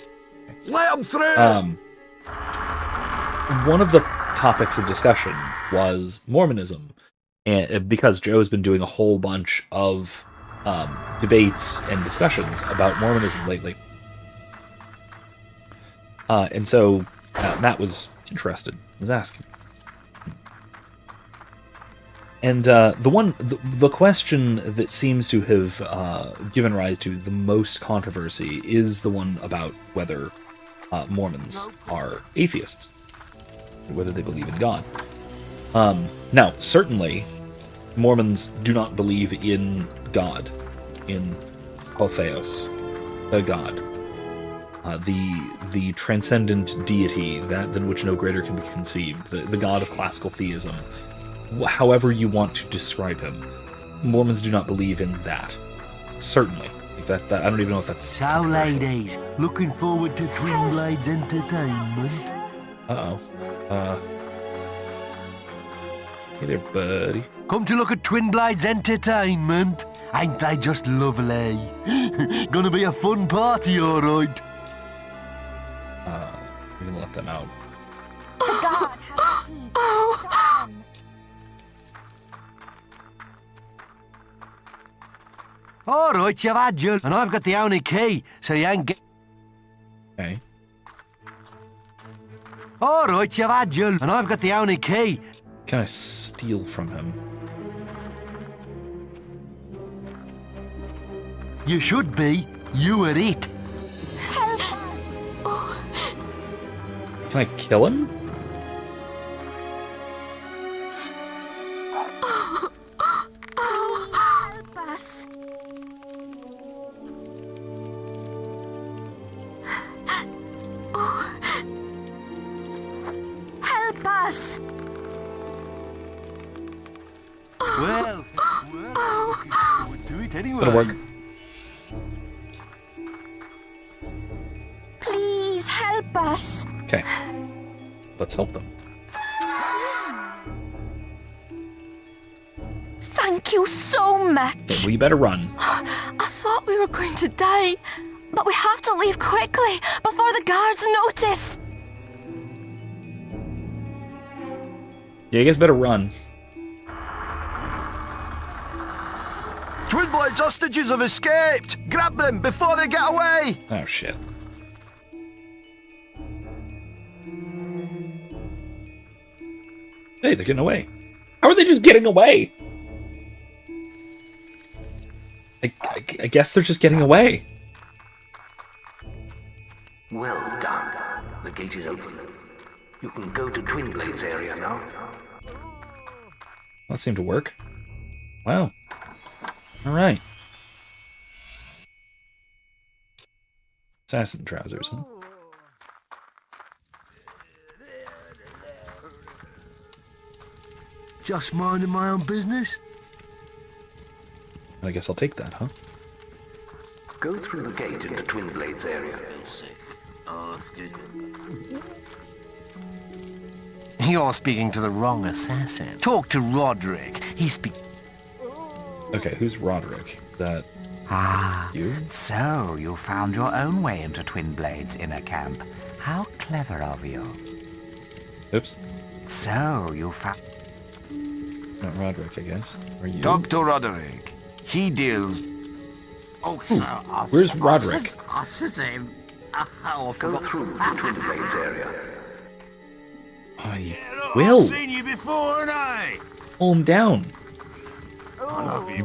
Let him through. One of the topics of discussion was Mormonism, and because Joe's been doing a whole bunch of debates and discussions about Mormonism lately. And so Matt was interested, was asking. And the question that seems to have given rise to the most controversy is the one about whether Mormons are atheists, whether they believe in God. Now, certainly, Mormons do not believe in God, in Theos, the God. The transcendent deity, that than which no greater can be conceived, the god of classical theism, however you want to describe him. Mormons do not believe in that. Certainly. That I don't even know if that's... So, ladies, looking forward to Twin Blades entertainment? Uh-oh. Hey there, buddy. Come to look at Twin Blades entertainment? Ain't they just lovely? Gonna be a fun party, alright. We're gonna let them out. The guard has the key to open. Alright, you've had your... And I've got the only key, so you ain't get... Okay. Alright, you've had your... And I've got the only key. Can I steal from him? You should be. You were it. Can I kill him? Help us. Help us. Well, looking forward to it anyway. That'll work. Please help us. Okay. Let's help them. Thank you so much. Okay, well, you better run. I thought we were going to die, but we have to leave quickly before the guards notice. Yeah, you guys better run. Twin Blades hostages have escaped. Grab them before they get away. Oh, shit. Hey, they're getting away. How are they just getting away? I guess they're just getting away. Well done. The gate is open. You can go to Twin Blades area now. That seemed to work. Wow. Alright. Assassin trousers, huh? Just minding my own business? I guess I'll take that, huh? Go through the gate into Twin Blades area. You're speaking to the wrong assassin. Talk to Roderick. He speaks. Okay, who's Roderick? That you? So you found your own way into Twin Blades inner camp. How clever of you. Oops. So you found... Not Roderick, I guess. Are you? Talk to Roderick. He deals. Oh, sir. Where's Roderick? I said to him... Go through the Twin Blades area. I will. Seen you before, and I. Calm down.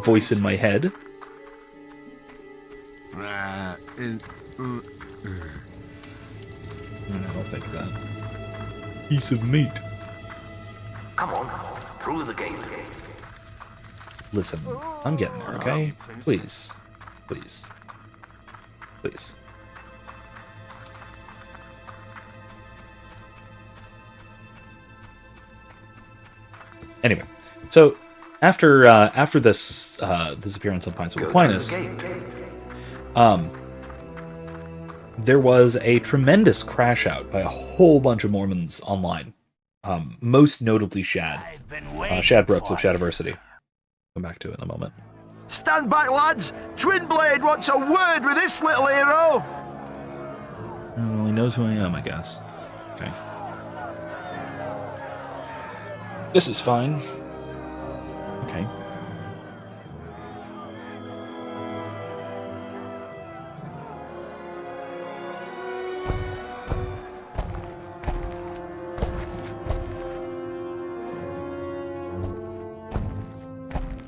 Voice in my head. I don't think that. Piece of meat. Come on, through the gate. Listen, I'm getting there, okay? Please. Please. Please. Anyway, so after this this appearance on Pines of Aquinas, there was a tremendous crash out by a whole bunch of Mormons online. Most notably Shad. Shad Brooks of Shadiversity. Come back to it in a moment. Stand back, lads! Twin Blade wants a word with this little hero! Well, he knows who I am, I guess. Okay. This is fine. Okay.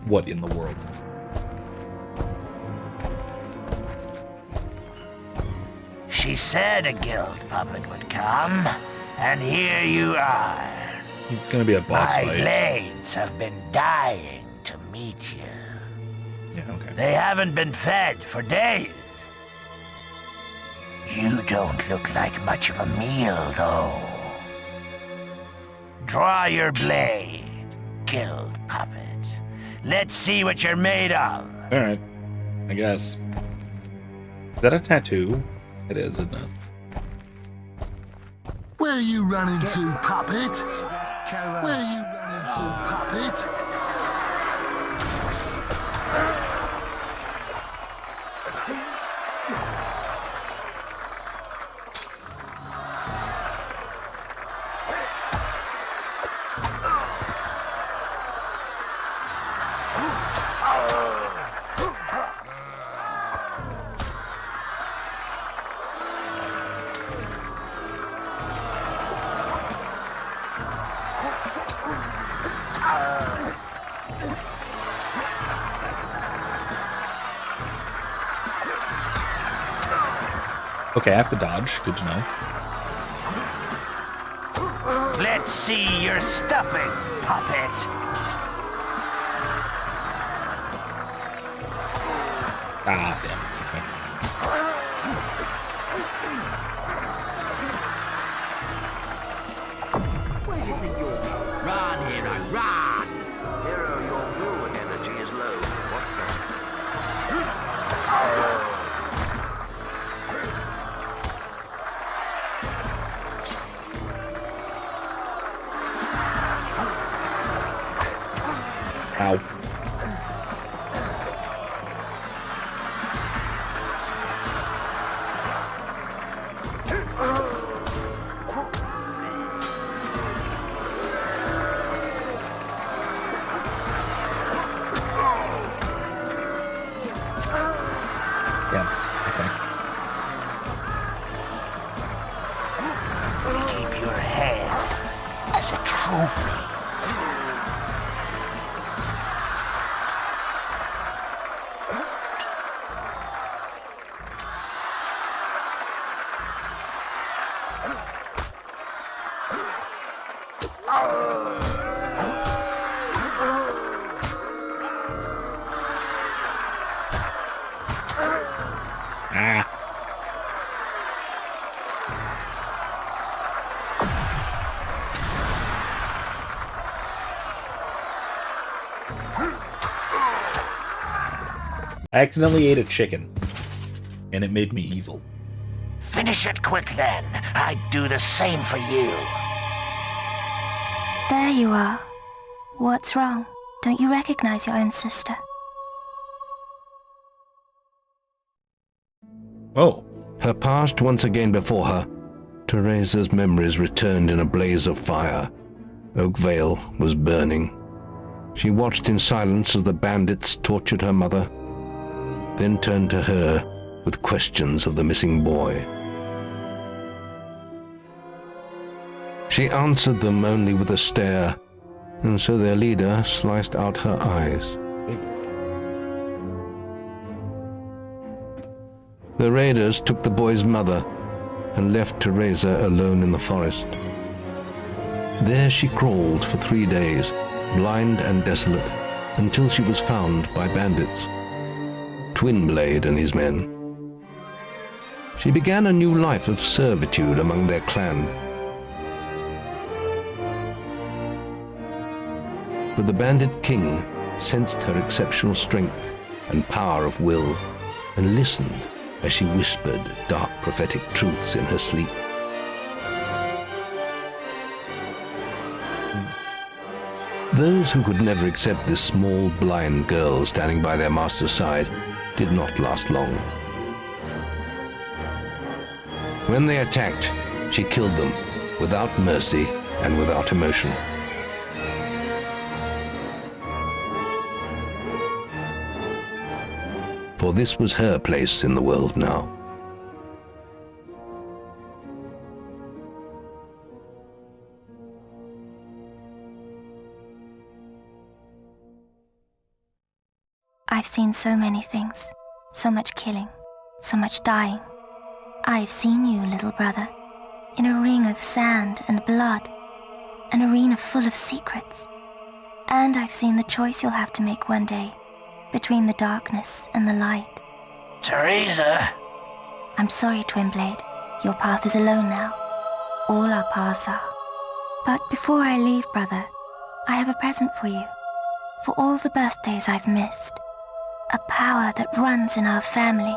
What in the world? She said a guild puppet would come, and here you are. It's gonna be a boss My fight. blades have been dying to meet you. Yeah, okay. They haven't been fed for days. You don't look like much of a meal, though. Draw your blade, guild puppet. Let's see what you're made of. Alright. I guess. Is that a tattoo? It is, isn't it? Where you running to, puppet? Where you running to, puppet? Okay, I have to dodge. Good to know. Let's see your stuffing, puppet. Ah, damn. Where do you think you're going? Run, hero, run! Hero, your will energy is low. What the? Ow. Yeah, Keep your head as a trophy. I accidentally ate a chicken, and it made me evil. Finish it quick then. I'd do the same for you. There you are. What's wrong? Don't you recognize your own sister? Oh. Her past once again before her, Teresa's memories returned in a blaze of fire. Oakvale was burning. She watched in silence as the bandits tortured her mother, then turned to her with questions of the missing boy. She answered them only with a stare, and so their leader sliced out her eyes. The raiders took the boy's mother and left Teresa alone in the forest. There she crawled for 3 days, blind and desolate, until she was found by bandits, Twinblade and his men. She began a new life of servitude among their clan. But the bandit king sensed her exceptional strength and power of will, and listened as she whispered dark prophetic truths in her sleep. Those who could never accept this small, blind girl standing by their master's side did not last long. When they attacked, she killed them without mercy and without emotion. For this was her place in the world now. I've seen so many things, so much killing, so much dying. I've seen you, little brother, in a ring of sand and blood, an arena full of secrets. And I've seen the choice you'll have to make one day, between the darkness and the light. Teresa! I'm sorry, Twinblade. Your path is alone now. All our paths are. But before I leave, brother, I have a present for you. For all the birthdays I've missed. A power that runs in our family.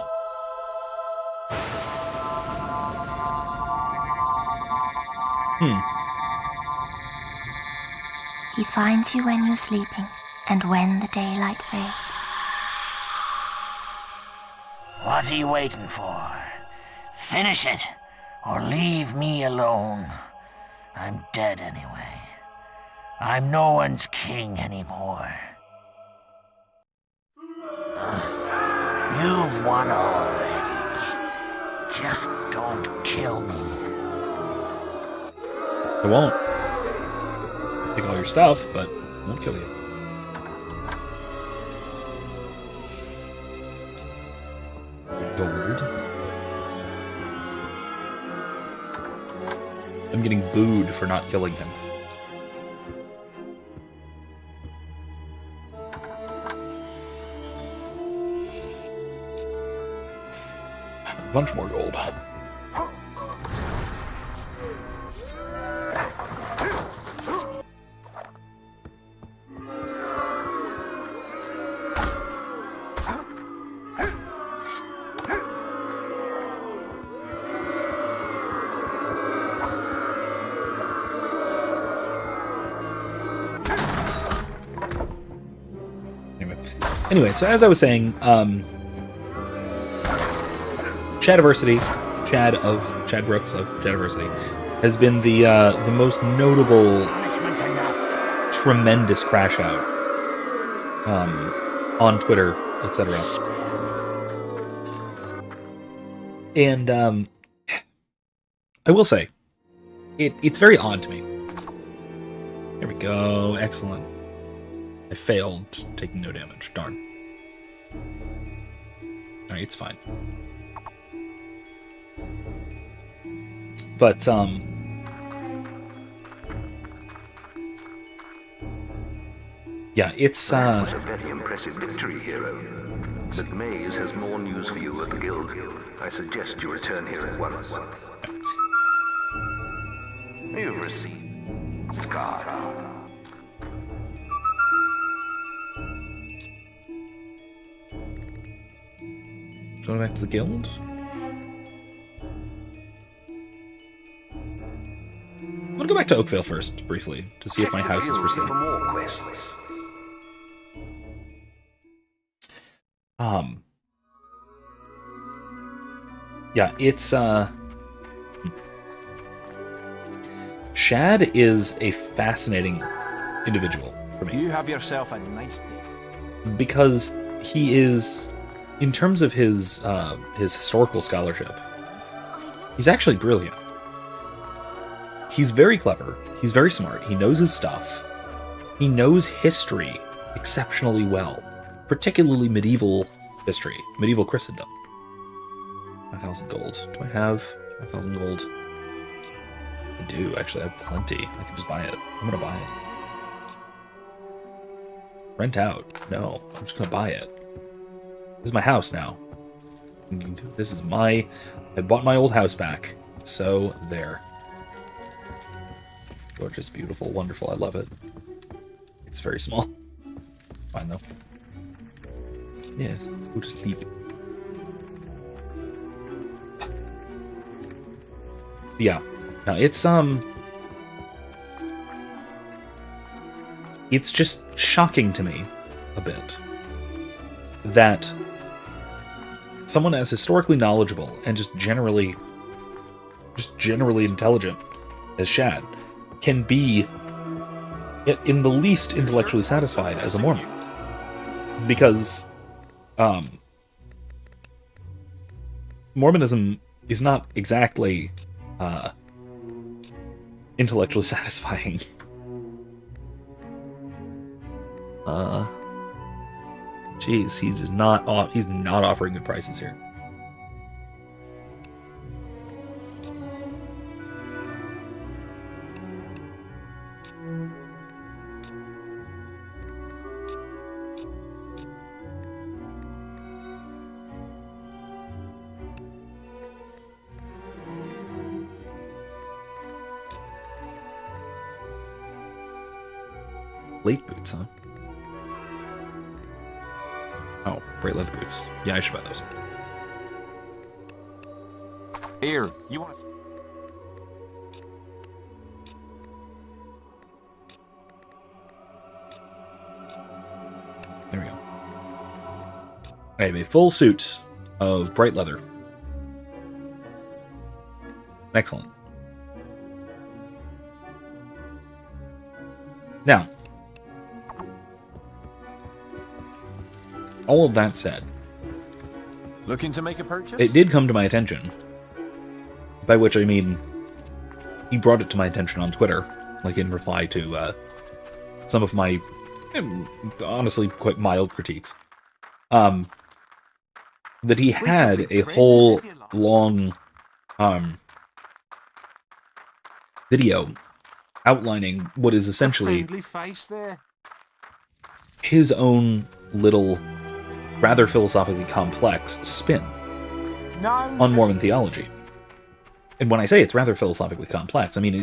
He finds you when you're sleeping, and when the daylight fades. What are you waiting for? Finish it, or leave me alone. I'm dead anyway. I'm no one's king anymore. You've won already. Just don't kill me. I won't. Take all your stuff, but I won't kill you. Gold. I'm getting booed for not killing him. A bunch more gold. Anyway, so as I was saying, Shadiversity, Chad Brooks of Shadiversity, has been the most notable, tremendous crash out on Twitter, etc. And I will say, it's very odd to me. There we go, excellent. I failed, taking no damage. Darn. Alright, it's fine. But, yeah, it's, That was a very impressive victory, hero. But Maze has more news for you at the guild. I suggest you return here at once. You've received Scar. Let's go back to the guild. I'm gonna go back to Oakvale first, briefly, to see if my house is for sale. For more quests. Yeah, it's, Shad is a fascinating individual for me. You have yourself a nice day. Because he is, in terms of his historical scholarship, he's actually brilliant. He's very clever. He's very smart. He knows his stuff. He knows history exceptionally well, particularly medieval history, medieval Christendom. 5,000 gold. Do I have 5,000 gold? I do, actually. I have plenty. I can just buy it. I'm gonna buy it. Rent out. No, I'm just gonna buy it. This is my house now. This is my... I bought my old house back. So, there. Gorgeous, beautiful, wonderful. I love it. It's very small. Fine, though. Yes, go to sleep. Yeah. Now, it's just shocking to me a bit that someone as historically knowledgeable and just generally intelligent as Shad can be in the least intellectually satisfied as a Mormon. Because Mormonism is not exactly intellectually satisfying. Jeez, he's not offering good prices here. Late boots, huh? Oh, great leather boots. Yeah, I should buy those. Here, you want There we go. I have a full suit of bright leather. Excellent. Now, all of that said, looking to make a purchase? it did come to my attention, by which I mean he brought it to my attention on Twitter, like in reply to some of my honestly quite mild critiques, that he had a whole long video outlining what is essentially his own little, rather philosophically complex spin on Mormon theology. And when I say it's rather philosophically complex, I mean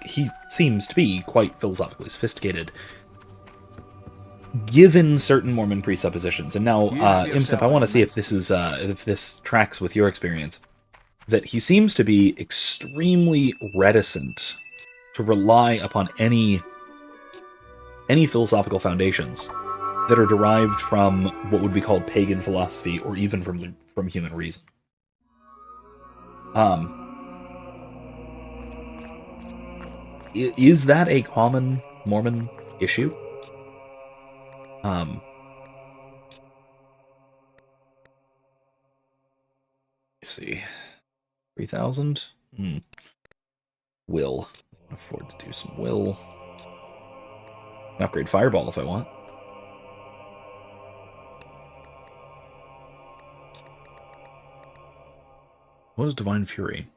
he seems to be quite philosophically sophisticated, given certain Mormon presuppositions. And now, Imsip, I want to see if this tracks with your experience. That he seems to be extremely reticent to rely upon any philosophical foundations that are derived from what would be called pagan philosophy, or even from human reason. Is that a common Mormon issue? Let's see. 3,000? Will. I can afford to do some will. An upgrade Fireball if I want. What is Divine Fury?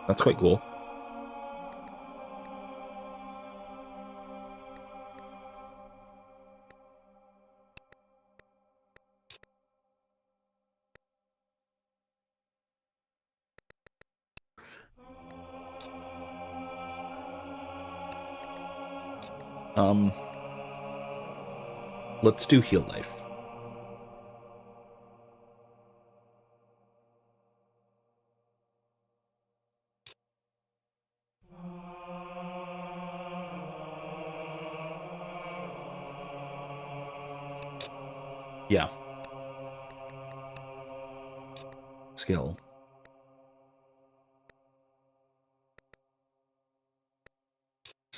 That's quite cool. Let's do heal life. Yeah. Skill.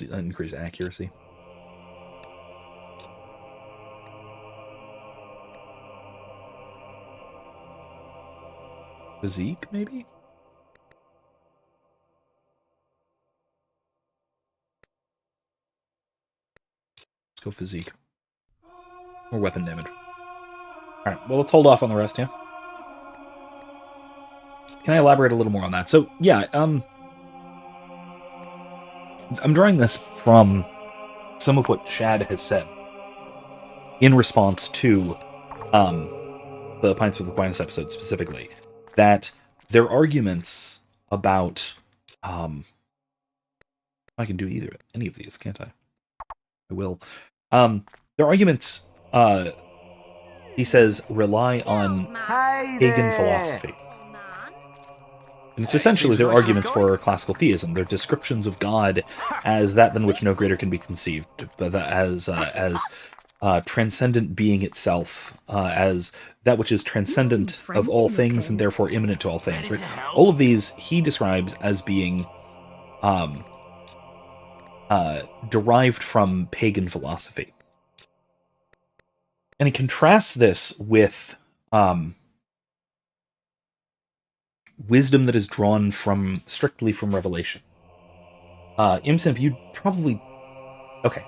Increase accuracy. Physique, maybe? Let's go physique. Or weapon damage. Alright, well, let's hold off on the rest, yeah? Can I elaborate a little more on that? So, yeah, I'm drawing this from some of what Chad has said in response to the Pints with Aquinas episode specifically, that their arguments about I can do any of these, can't I? I will. Their arguments, he says, rely on pagan philosophy. And it's essentially their arguments for classical theism, their descriptions of God as that than which no greater can be conceived, but as transcendent being itself, as that which is transcendent of all things and therefore immanent to all things. Right? All of these he describes as being derived from pagan philosophy. And he contrasts this with wisdom that is drawn strictly from revelation. Imsimp, you'd probably... Okay.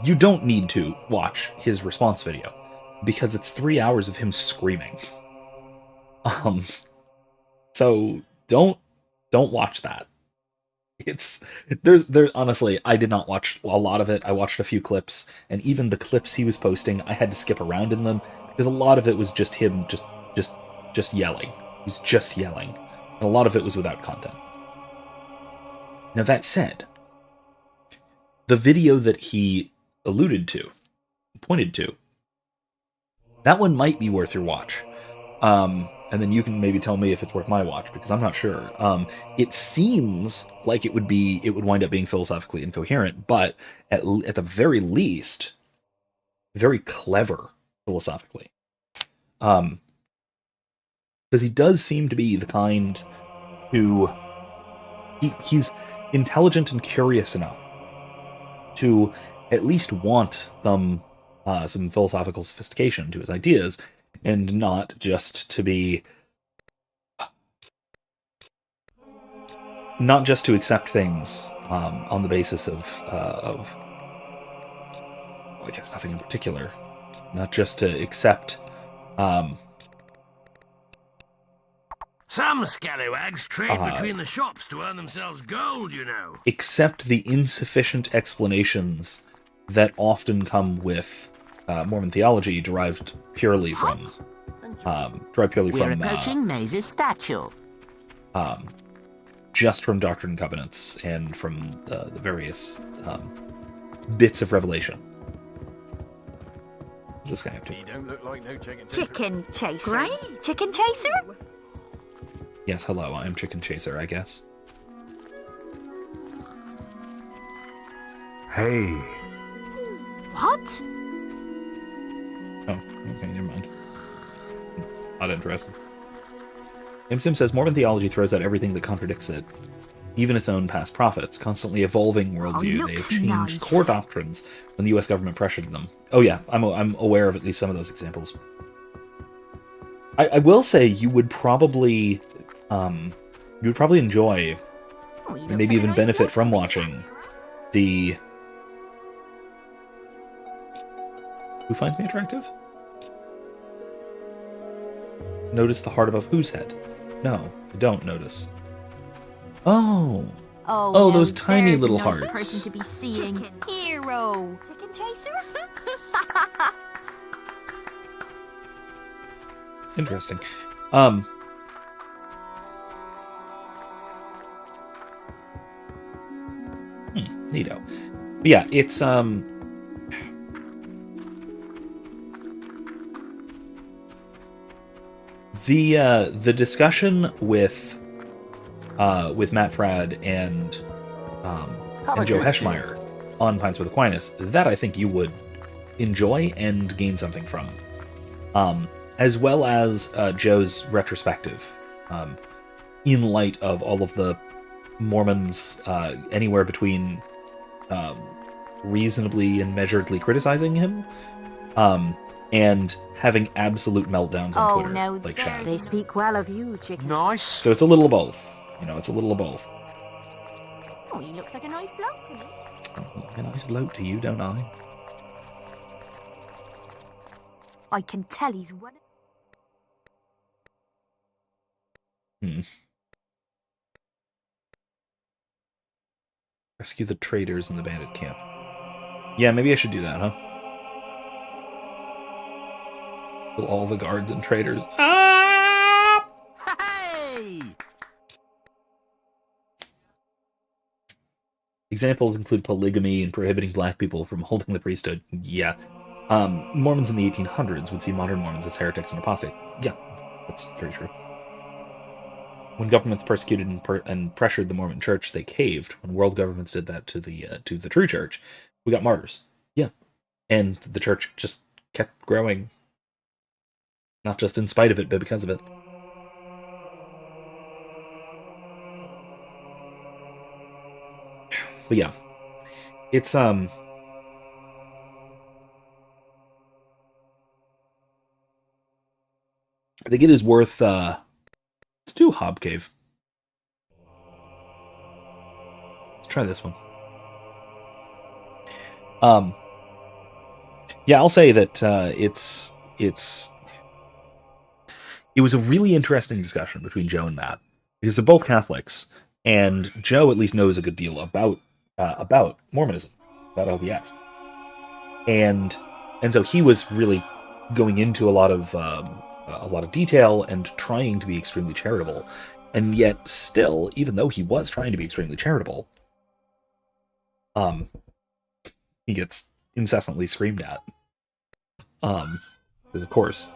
You don't need to watch his response video, because it's 3 hours of him screaming. So don't watch that. There's honestly, I did not watch a lot of it. I watched a few clips, and even the clips he was posting, I had to skip around in them, because a lot of it was just him just yelling. He was just yelling. And a lot of it was without content. Now that said, the video that he pointed to, that one might be worth your watch. And then you can maybe tell me if it's worth my watch, because I'm not sure. It seems like it would wind up being philosophically incoherent, but at the very least, very clever philosophically. Because he does seem to be the kind who he's intelligent and curious enough to at least want some philosophical sophistication to his ideas, and not just to accept things on the basis of I guess nothing in particular, not just to accept Some scallywags trade between the shops to earn themselves gold, you know. Accept the insufficient explanations that often come with Mormon theology derived purely from We're approaching Moses' statue. Just from Doctrine and Covenants and from the various bits of revelation. What's this guy up to? You don't look like no chicken chaser. Chicken chaser. Great. Chicken chaser? Yes, hello, I am Chicken Chaser, I guess. Hey. What? Oh, okay, never mind. Not interested. Imsim says Mormon theology throws out everything that contradicts it, even its own past prophets, constantly evolving worldview. They have changed core doctrines when the U.S. government pressured them. Oh yeah, I'm aware of at least some of those examples. I will say you would probably enjoy, and maybe even benefit from watching the... Who finds me attractive? Notice the heart above whose head? No, I don't notice. Oh, no, those tiny little nice hearts. Person to be seeing. Chicken hero. Chicken chaser? Interesting. Neato. But yeah, it's the discussion with Matt Fradd and Joe Heschmeyer on Pines with Aquinas, that I think you would enjoy and gain something from, as well as Joe's retrospective, in light of all of the Mormons anywhere between reasonably and measuredly criticizing him, and having absolute meltdowns on Twitter, no, like Shad. they speak well of you, chicken. Nice. So it's a little of both. You know, it's a little of both. Oh, he looks like a nice bloke to me. A nice bloke to you, don't I? I can tell he's one. Rescue the traitors in the bandit camp. Yeah, maybe I should do that, huh? Kill all the guards and traitors. Hey! Examples include polygamy and prohibiting black people from holding the priesthood. Yeah. Mormons in the 1800s would see modern Mormons as heretics and apostates. Yeah, that's very true. When governments persecuted and pressured the Mormon church, they caved. When world governments did that to the true church, we got martyrs. Yeah. And the church just kept growing. Not just in spite of it, but because of it. But yeah. It's I think it is worth let's do Hob Cave. Let's try this one. Yeah, I'll say that it was a really interesting discussion between Joe and Matt, because they're both Catholics, and Joe at least knows a good deal about Mormonism, about LDS, and so he was really going into a lot of detail and trying to be extremely charitable, and yet still, even though he was trying to be extremely charitable, he gets incessantly screamed at, because of course,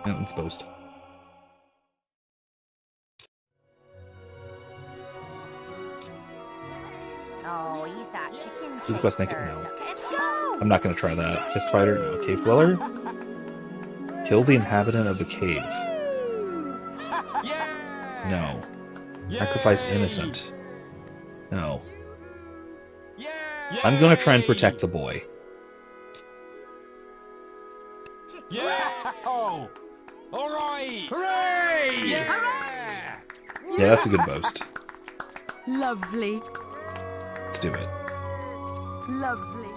it's supposed. Oh, he's that chicken. Do the quest naked? No. Look at him go! I'm not going to try that. Fist fighter? No. Cave dweller? Kill the inhabitant of the cave. No. Sacrifice innocent. No. I'm going to try and protect the boy. Yeah! Oh! Alright! Hooray! Yeah, that's a good boast. Lovely. Let's do it. Lovely.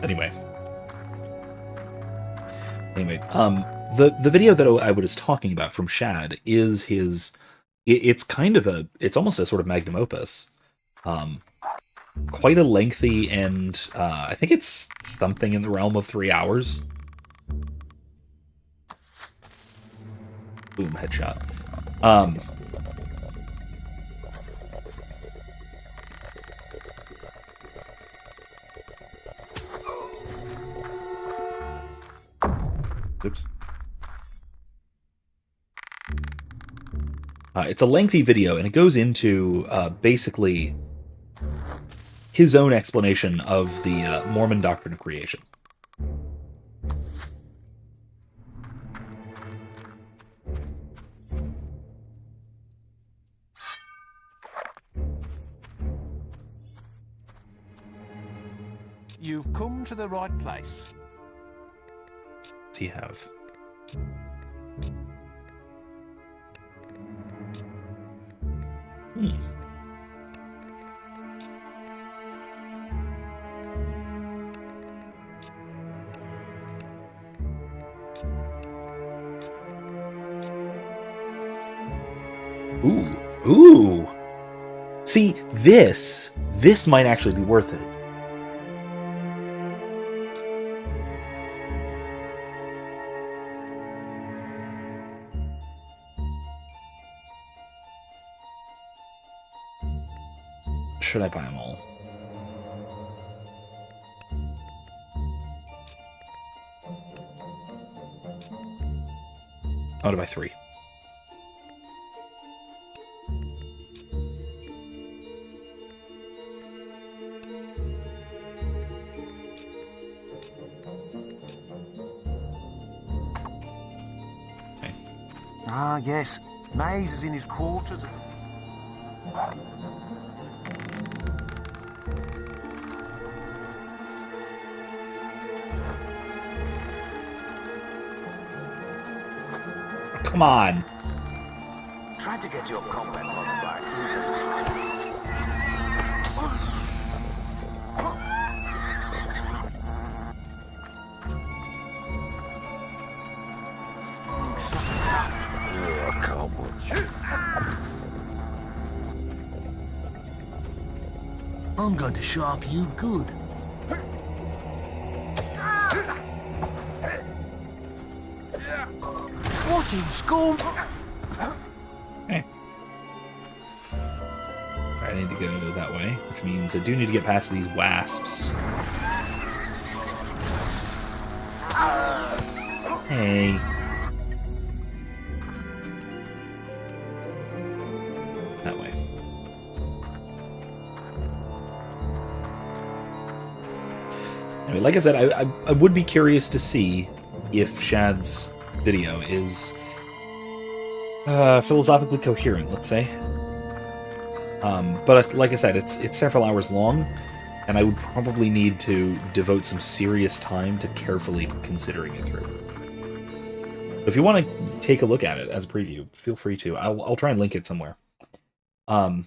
Anyway, the video that I was talking about from Shad is his. It's kind of it's almost a sort of magnum opus. Quite a lengthy, and I think it's something in the realm of 3 hours. Boom, headshot. Oops. It's a lengthy video, and it goes into basically his own explanation of the Mormon doctrine of creation. You've come to the right place. What does he have? Ooh. See, this might actually be worth it. should I buy them all? I want to buy 3. Ah, yes. Maze is in his quarters. Come on. Try to get your combat mod back. I'm going to sharp you good. What in scorn? Okay. I need to go that way, which means I do need to get past these wasps. Hey. That way. Anyway, like I said, I would be curious to see if Shad's video is philosophically coherent, let's say. But like I said, it's several hours long, and I would probably need to devote some serious time to carefully considering it through. If you want to take a look at it as a preview, feel free to. I'll try and link it somewhere. Oh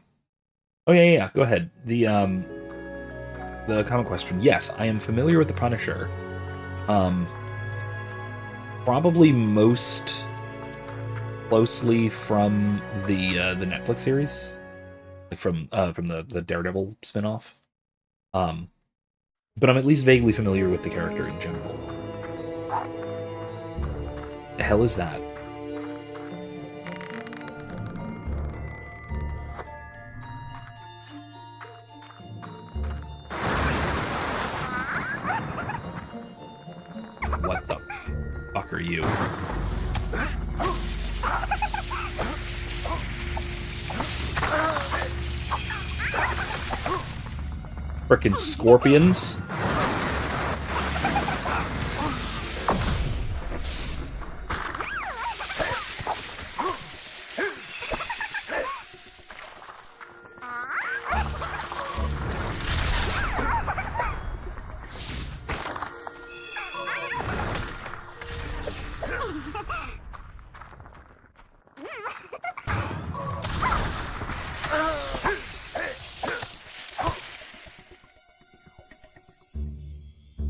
yeah, go ahead. The comment question. Yes, I am familiar with the Punisher. Probably most closely from the Netflix series, like from the Daredevil spinoff. But I'm at least vaguely familiar with the character in general. The hell is that? What the fuck are you? Frickin' scorpions?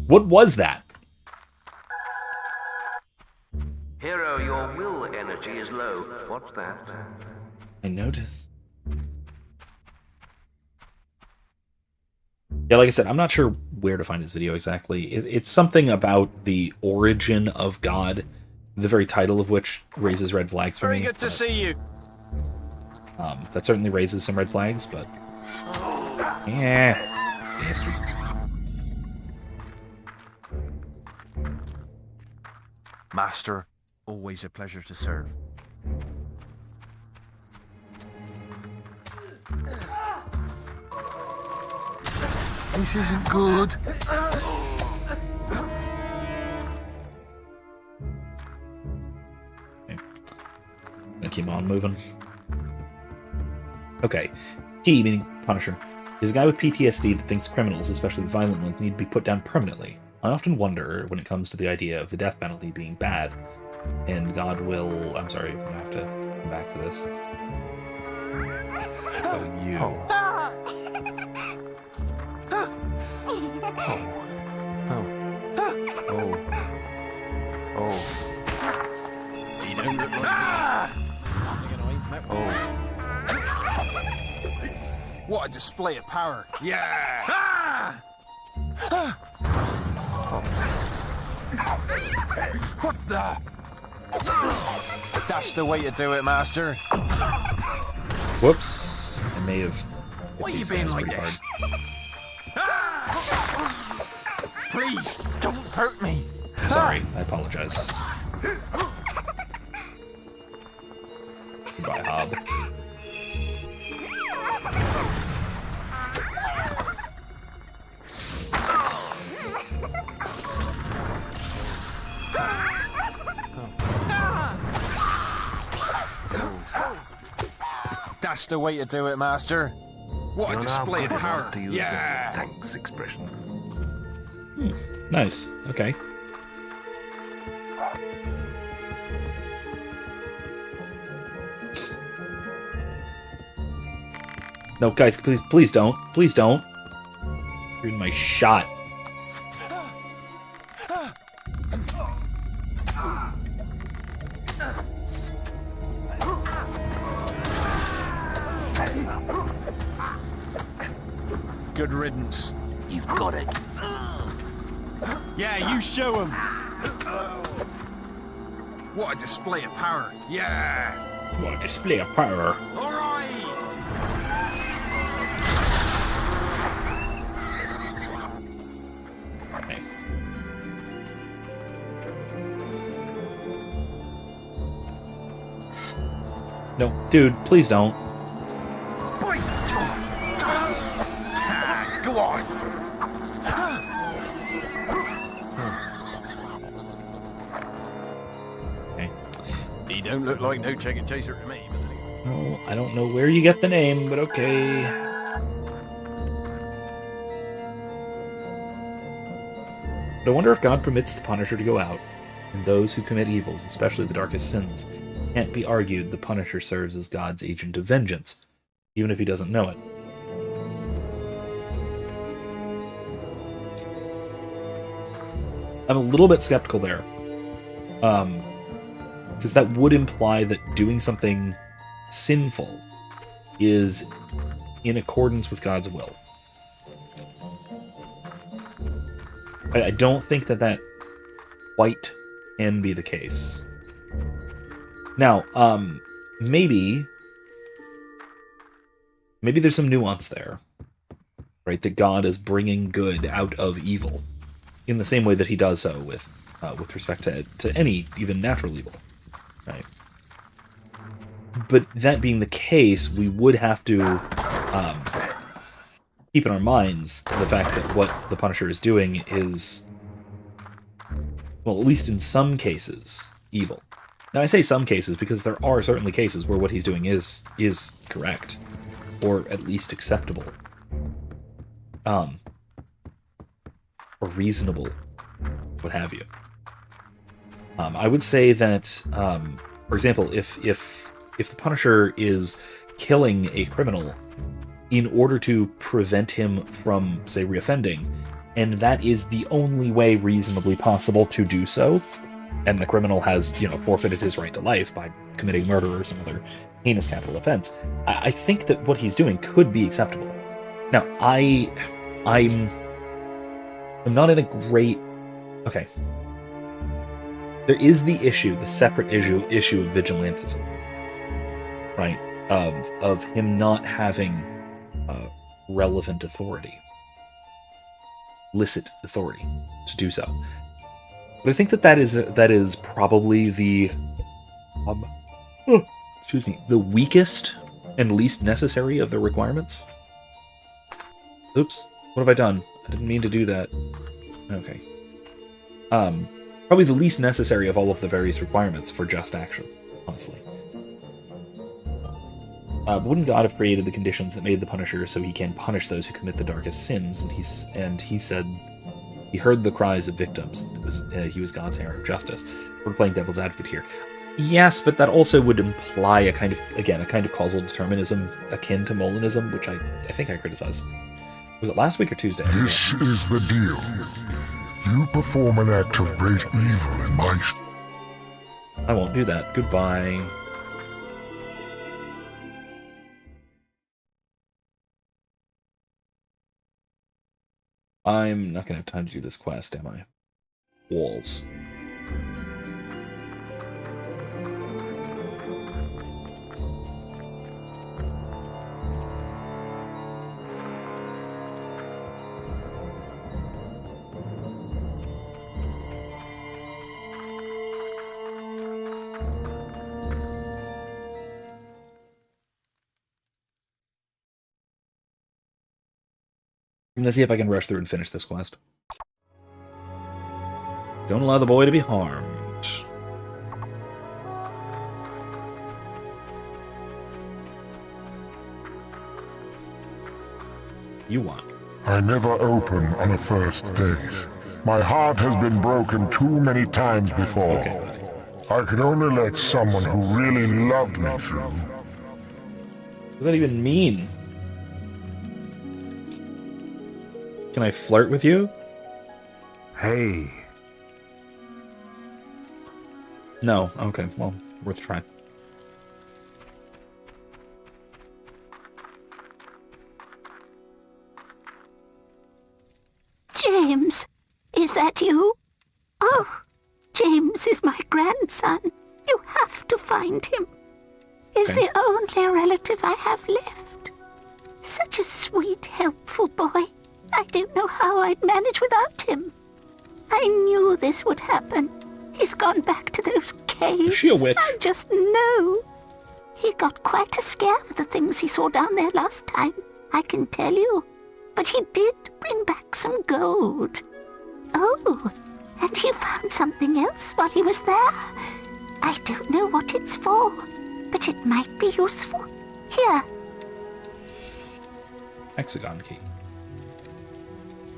What was that? Hero, your will energy is low. What's that? I noticed. Yeah, like I said, I'm not sure where to find this video exactly. It's something about the origin of God, the very title of which raises red flags for me. Very good to see you. That certainly raises some red flags, but... yeah. Bastard. Master, always a pleasure to serve. This isn't good. Okay. Gonna keep on moving. Okay. T, meaning Punisher, is a guy with PTSD that thinks criminals, especially violent ones, need to be put down permanently. I often wonder when it comes to the idea of the death penalty being bad, and God will... I'm sorry, I'm gonna have to come back to this. Oh, you. Oh. You don't look like What a display of power. Yeah! What the? That's the way to do it, Master. Whoops. I may have Why are you these being guys like pretty this? hard. Please, don't hurt me. I'm sorry. I apologize. Goodbye, Hob. That's the way to do it, Master. What a You're now display of good enough power. to use Yeah. the thanks expression. Nice. Okay. No, guys, please don't. Please don't. You're in my shot. Good riddance. You've got it. Yeah, you show him. What a display of power. Yeah. What a display of power. All right. Okay. No, dude, please don't. Go on. Okay. He don't look like no chicken chaser to me. No, I don't know where you get the name, but okay. But I wonder if God permits the Punisher to go out, and those who commit evils, especially the darkest sins, can't be argued the Punisher serves as God's agent of vengeance, even if he doesn't know it. I'm a little bit skeptical there. Because that would imply that doing something sinful is in accordance with God's will. I don't think that quite can be the case. Now, maybe there's some nuance there, right? That God is bringing good out of evil, in the same way that he does so with respect to any, even natural evil, right? But that being the case, we would have to keep in our minds the fact that what the Punisher is doing is, well, at least in some cases, evil. Now, I say some cases because there are certainly cases where what he's doing is correct, or at least acceptable, or reasonable, what have you. I would say that, for example, if the Punisher is killing a criminal in order to prevent him from, say, reoffending, and that is the only way reasonably possible to do so, and the criminal has, forfeited his right to life by committing murder or some other heinous capital offense, I think that what he's doing could be acceptable. Now, I'm not in a great... Okay. There is the separate issue of vigilantism, right? Of him not having relevant authority, licit authority to do so. But I think that is probably the the weakest and least necessary of the requirements. Oops, what have I done? I didn't mean to do that. Okay. Probably the least necessary of all of the various requirements for just action, honestly. But wouldn't God have created the conditions that made the Punisher so he can punish those who commit the darkest sins? And he said he heard the cries of victims. He was God's hand of justice. We're playing devil's advocate here. Yes, but that also would imply a kind of causal determinism akin to Molinism, which I think I criticized. Was it last week or Tuesday? This is the deal. You perform an act of great evil in my... I won't do that. Goodbye. I'm not going to have time to do this quest, am I? Walls. I'm gonna see if I can rush through and finish this quest. Don't allow the boy to be harmed. You want? I never open on a first date. My heart has been broken too many times before. Okay, buddy. I could only let someone who really loved me through. What does that even mean? Can I flirt with you? Hey. No. Okay, well, worth trying. James, is that you? Oh, James is my grandson. You have to find him. He's Okay. the only relative I have left. Such a sweet, helpful boy. I don't know how I'd manage without him. I knew this would happen. He's gone back to those caves. Is she a witch? I just know. He got quite a scare with the things he saw down there last time, I can tell you. But he did bring back some gold. Oh, and he found something else while he was there. I don't know what it's for, but it might be useful. Here. Hexagon key.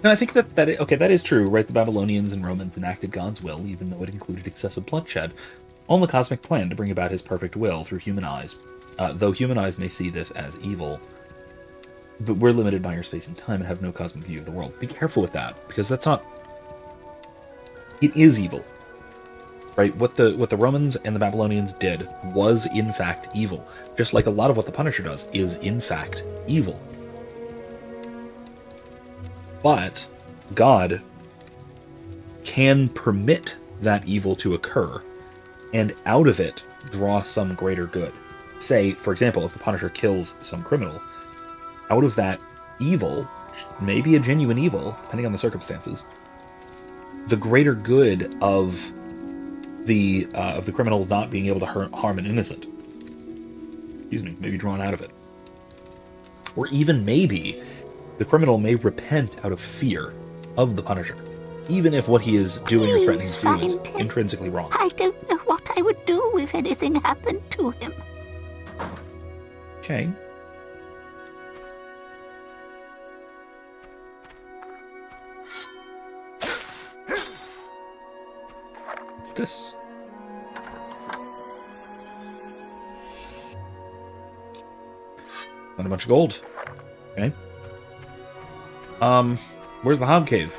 And I think that is true, right? The Babylonians and Romans enacted God's will, even though it included excessive bloodshed, on the cosmic plan to bring about his perfect will through human eyes. Though human eyes may see this as evil, but we're limited by our space and time and have no cosmic view of the world. Be careful with that, because that's not... It is evil. Right? What the Romans and the Babylonians did was, in fact, evil. Just like a lot of what the Punisher does is, in fact, evil. But God can permit that evil to occur, and out of it draw some greater good. Say, for example, if the Punisher kills some criminal, out of that evil, maybe a genuine evil, depending on the circumstances, the greater good of the criminal not being able to harm an innocent, may be drawn out of it. Or even maybe the criminal may repent out of fear of the Punisher, even if what he is doing or threatening to do is intrinsically wrong. I don't know what I would do if anything happened to him. Okay. What's this? Not a bunch of gold. Okay. Where's the Hob Cave?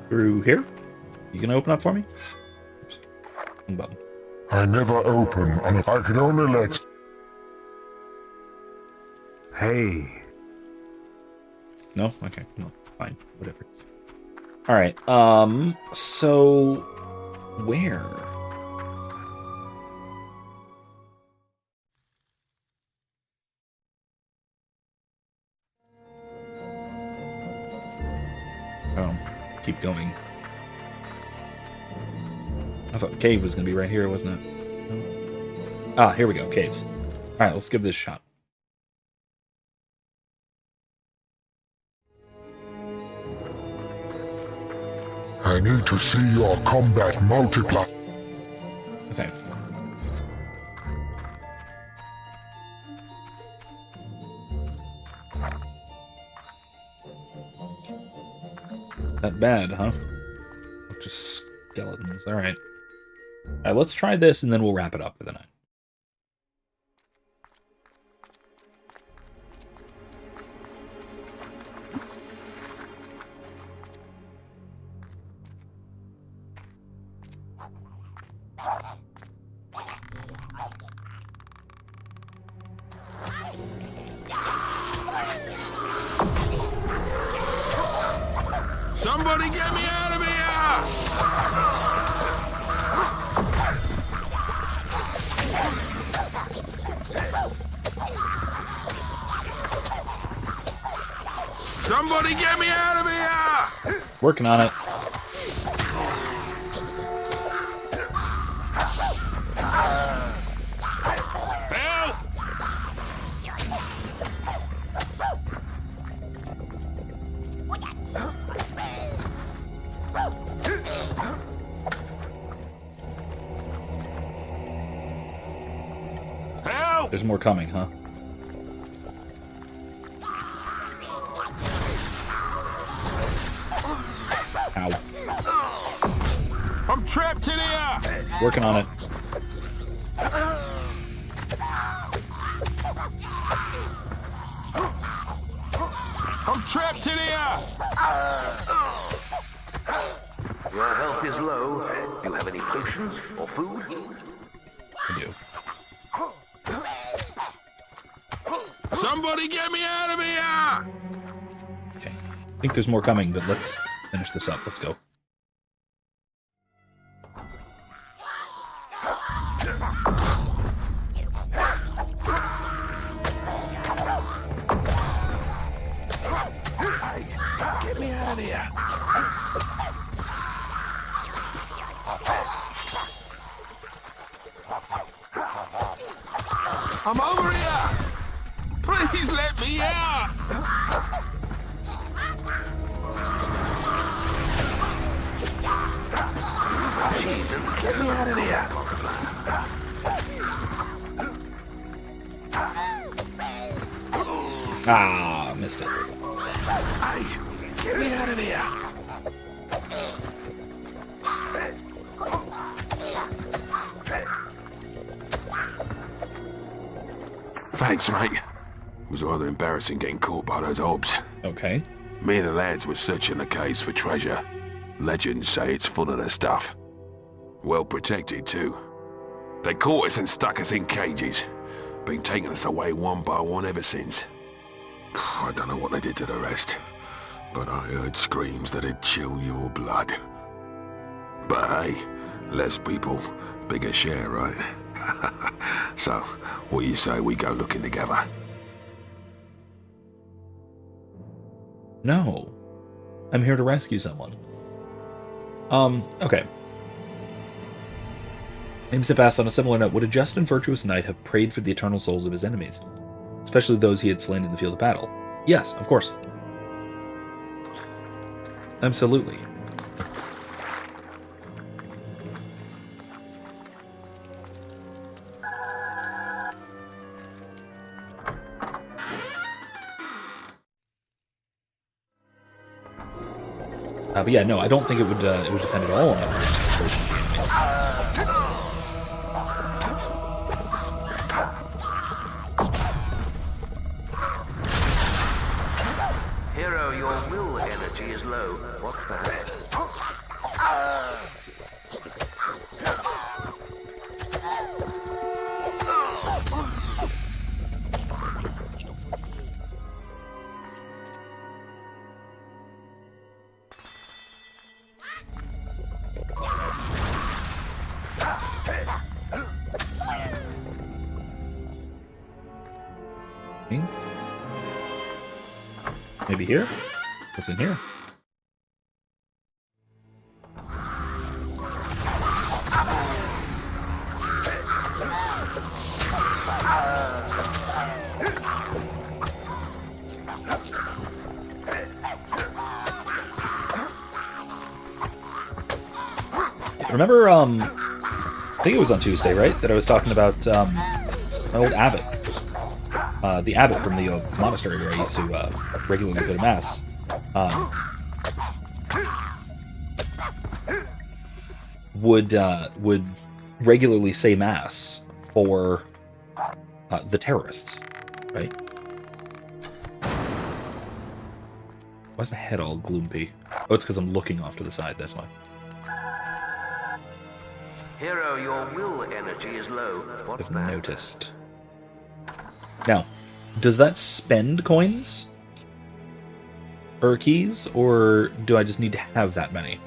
Through here? You gonna open up for me? Oops. Wrong button. I never open on a... I could only let... Hey. No? Okay, no. Fine. Whatever. Alright, so... Where? Oh, keep going. I thought the cave was gonna be right here, wasn't it? Ah, here we go, caves. Alright, let's give this a shot. I need to see your combat multiply. Okay. That bad, huh? Just skeletons. Alright. Alright, let's try this and then we'll wrap it up for the night. Somebody get me out of here! Somebody get me out of here! Working on it. Help! There's more coming, huh? Ow. I'm trapped in here! Working on it. I'm trapped in here! Your health is low. Do you have any potions or food? I do. Somebody get me out of here! Okay. I think there's more coming, but let's finish this up. Let's go. Hey, get me out of here! I'm over here! Please let me out! Hey, get me out of here! Ah, missed it. Hey, get me out of here! Thanks, mate. It was rather embarrassing getting caught by those obs. Okay. Me and the lads were searching the caves for treasure. Legends say it's full of the stuff. Well protected, too. They caught us and stuck us in cages. Been taking us away one by one ever since. I don't know what they did to the rest, but I heard screams that'd chill your blood. But hey, less people, bigger share, right? So, what you say we go looking together? No. I'm here to rescue someone. Okay. Imsip asks, on a similar note, would a just and virtuous knight have prayed for the eternal souls of his enemies? Especially those he had slain in the field of battle? Yes, of course. Absolutely. But yeah, no, I don't think it would depend at all on the version of the enemies. Hero, your will energy is low. What's that? Maybe here? What's in here? Remember, I think it was on Tuesday, right? That I was talking about my old abbot. The abbot from the monastery where I used to regularly go to mass. Would regularly say mass for the terrorists, right? Why's my head all gloomy? Oh, it's because I'm looking off to the side, that's why. Hero, your will energy is low. What's I've that? noticed. Now, does that spend coins? Or keys? Or do I just need to have that many?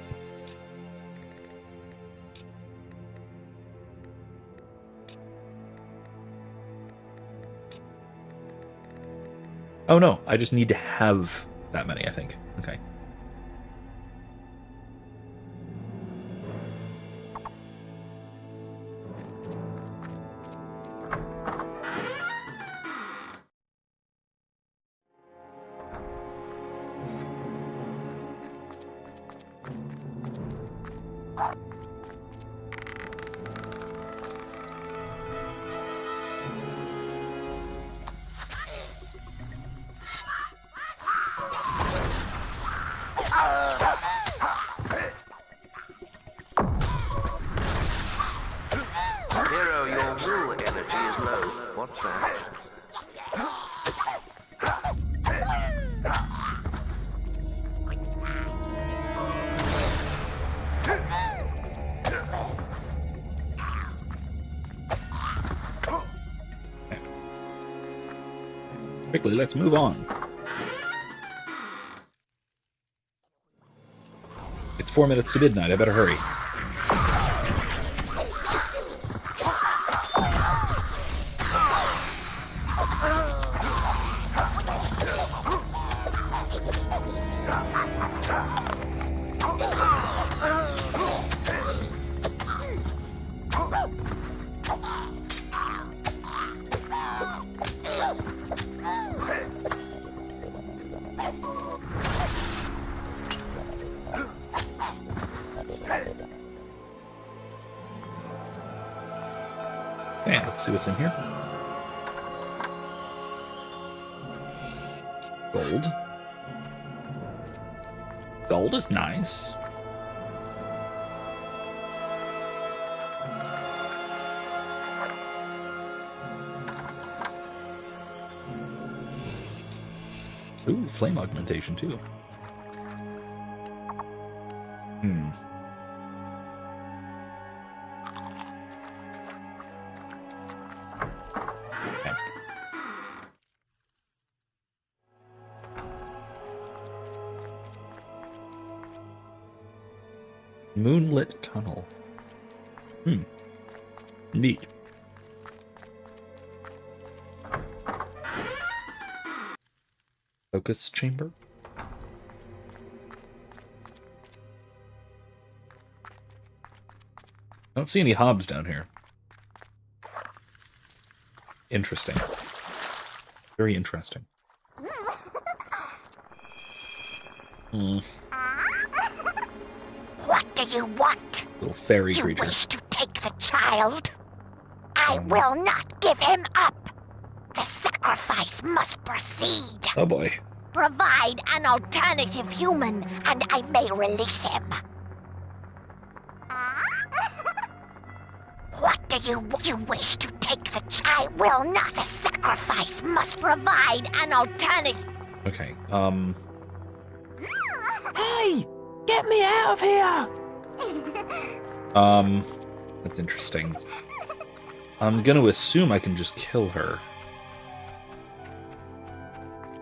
Oh no, I just need to have that many, I think. Okay. Hero, your will energy is low. What's that? Quickly, let's move on. It's 4 minutes to midnight. I better hurry. Okay, let's see what's in here. Gold. Gold is nice. Ooh, flame augmentation too. Okay. Moonlit tunnel. Neat. Focus chamber. I don't see any hobs down here. Interesting. Very interesting. What do you want? Little fairy You creature. wish to take the child? I will not give him up. The sacrifice must proceed. Oh boy. Provide an alternative human, and I may release him. What do you wish to take the child? Will not. The sacrifice must provide an alternative. Okay, Hey! Get me out of here! that's interesting. I'm gonna assume I can just kill her.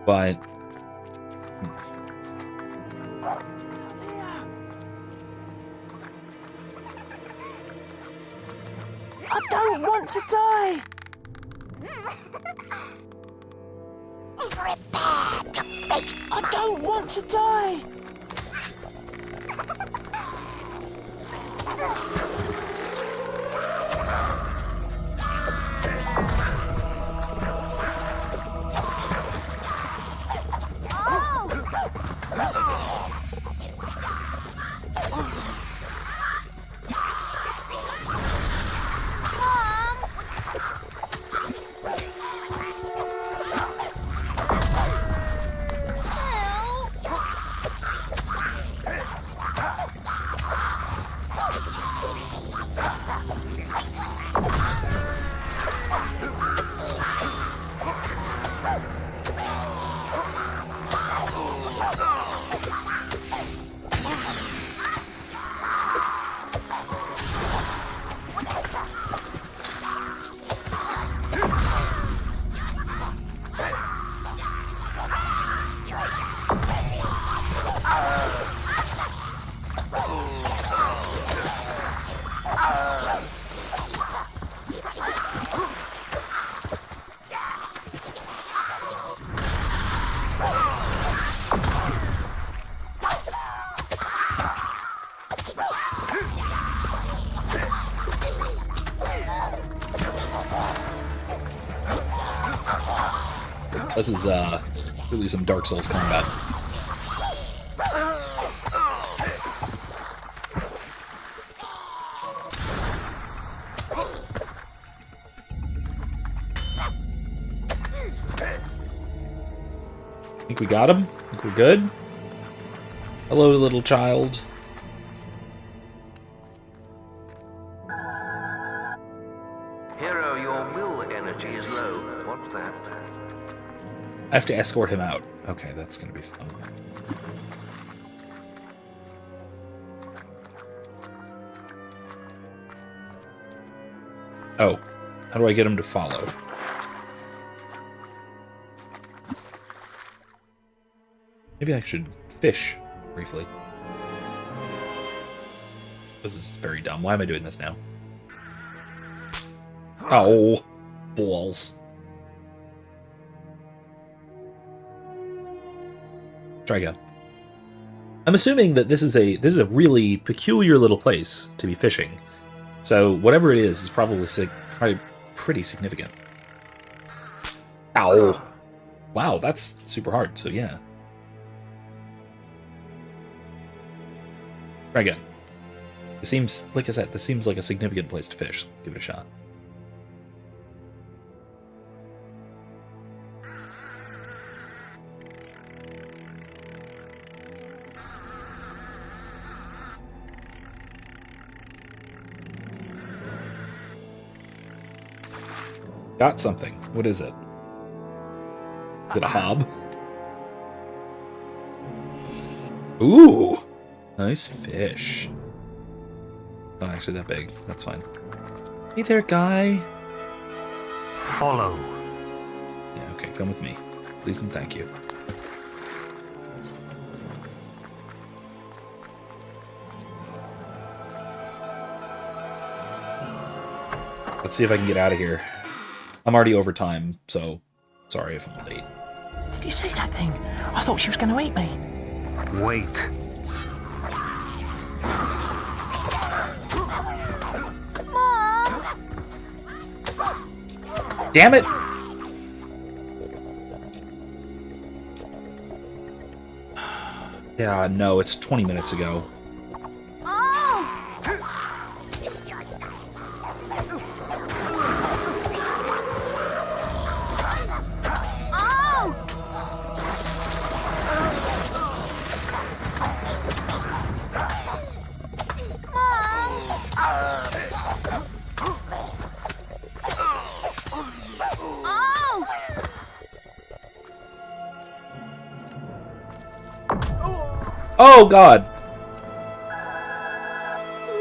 But... I don't want to die! Prepare to face I don't want to die! This is really some Dark Souls combat. Think we got him? Think we're good? Hello, little child. Hero, your will energy is low. What's that? I have to escort him out. Okay, that's gonna be fun. Oh, how do I get him to follow? Maybe I should fish briefly. This is very dumb. Why am I doing this now? Oh, balls. Try again. I'm assuming that this is a really peculiar little place to be fishing. So whatever it is probably pretty significant. Ow. Wow, that's super hard, so yeah. Try again. It seems, like I said, this seems like a significant place to fish. Let's give it a shot. Got something. What is it? Is it a hob? Ooh! Nice fish. Not actually that big. That's fine. Hey there, guy. Follow. Yeah, okay, come with me. Please and thank you. Let's see if I can get out of here. I'm already over time, so sorry if I'm late. Did you see that thing? I thought she was going to eat me. Wait. Damn it! Yeah, no, it's 20 minutes ago. Oh, God!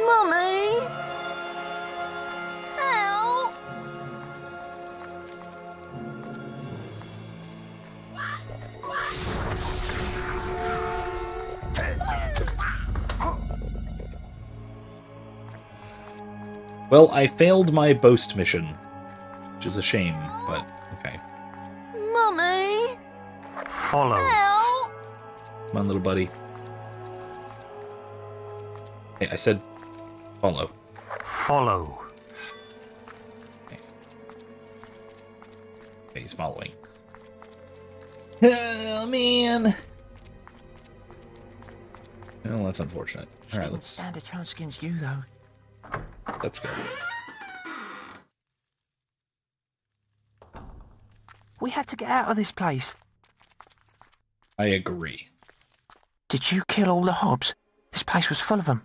Mummy! Help! Well, I failed my boast mission, which is a shame, but okay. Mummy! Follow. Help! Come on, little buddy. Hey, I said follow. Follow. Okay, he's following. Oh, man. Well, that's unfortunate. All right, let's stand a chance against you, though. Let's go. We have to get out of this place. I agree. Did you kill all the hobs? This place was full of them.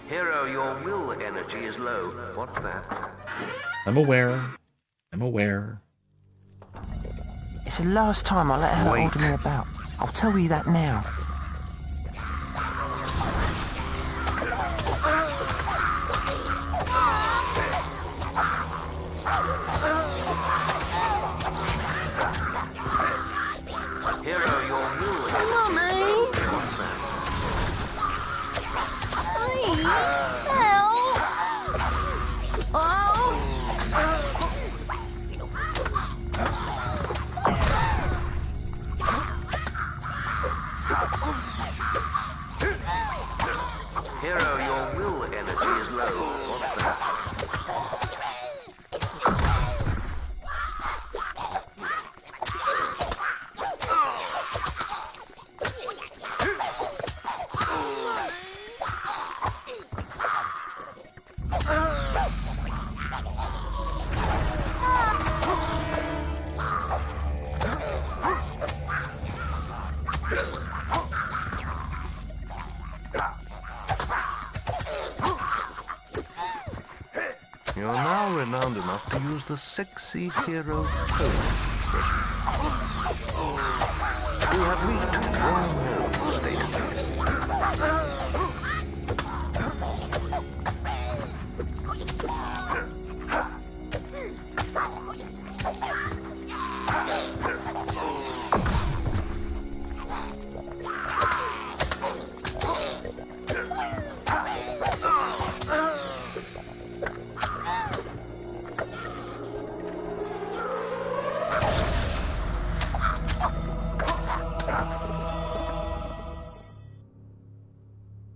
Hero, your will energy is low. What's that? I'm aware. I'm aware. It's the last time I let her order me about. I'll tell you that now. Hero, your will energy is low. What's that? Hero, your will energy is low. What's that? You're now renowned enough to use the sexy hero pose expression. We have reached well-known status.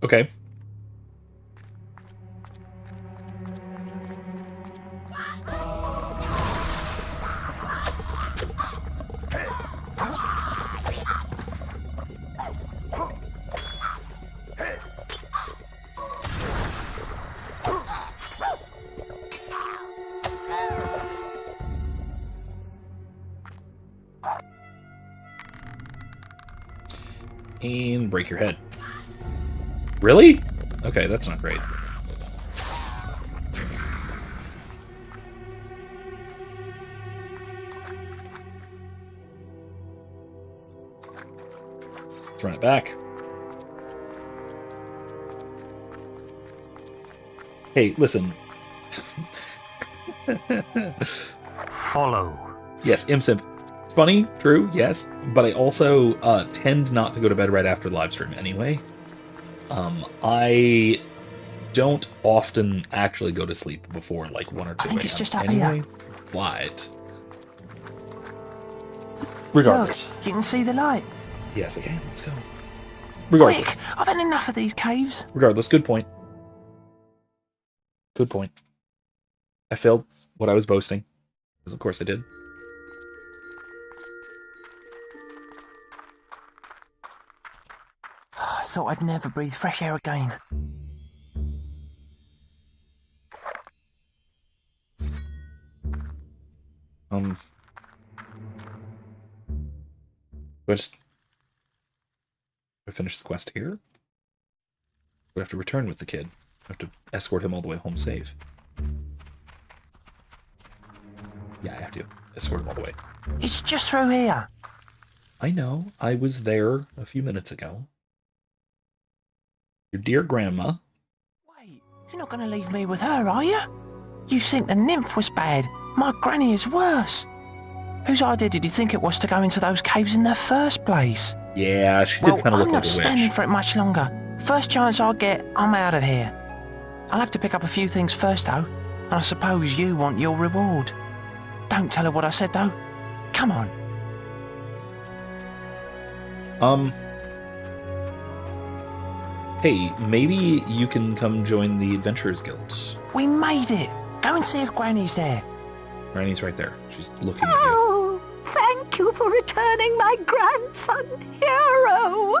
Okay. And break your head. Really? Okay, that's not great. Let's run it back. Hey, listen. Follow. Yes, imsimp. Funny, true, yes, but I also tend not to go to bed right after the live stream anyway. I don't often actually go to sleep before like 1 or 2 I think it's just up anyway. here. What? Regardless. Look, you can see the light. Yes, I can. Let's go. Regardless. Quick, I've had enough of these caves. Regardless, good point. Good point. I failed what I was boasting, because of course I did. I thought I'd never breathe fresh air again. I finish the quest here? We have to return with the kid. I have to escort him all the way home safe. Yeah, I have to escort him all the way. It's just through here. I know. I was there a few minutes ago. Your dear grandma. Wait, you're not going to leave me with her, are you? You think the nymph was bad. My granny is worse. Whose idea did you think it was to go into those caves in the first place? Yeah, she did kind of look I'm like not a standing witch. for it much longer. First chance I get, I'm out of here. I'll have to pick up a few things first, though. And I suppose you want your reward. Don't tell her what I said, though. Come on. Hey, maybe you can come join the Adventurers Guild. We made it. Go and see if Granny's there. Granny's right there. She's looking at you. Oh, thank you for returning my grandson, Hero.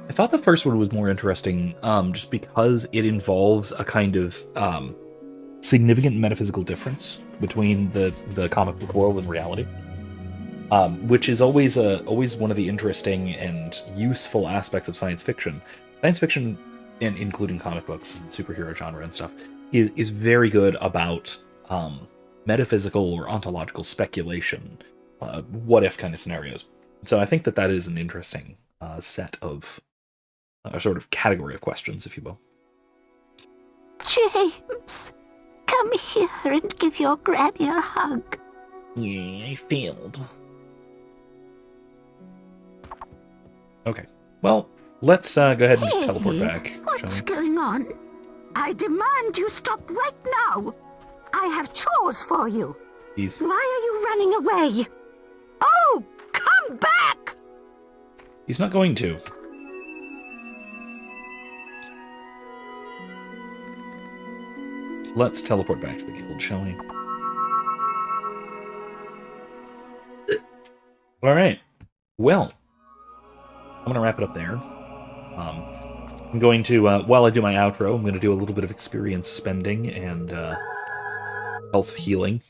I thought the first one was more interesting, just because it involves a kind of significant metaphysical difference between the comic book world and reality, which is always one of the interesting and useful aspects of science fiction. Science fiction, and including comic books and superhero genre and stuff, is very good about metaphysical or ontological speculation, what if kind of scenarios. So I think that is an interesting set of a sort of category of questions, if you will. James, come here and give your granny a hug. Yeah, I failed. Okay, well, let's go ahead and just teleport back. What's going on? I demand you stop right now. I have chores for you. Why are you running away? Oh, come back! He's not going to. Let's teleport back to the guild, shall we? Alright. Well, I'm going to wrap it up there. I'm going to, while I do my outro, I'm going to do a little bit of experience spending and health healing.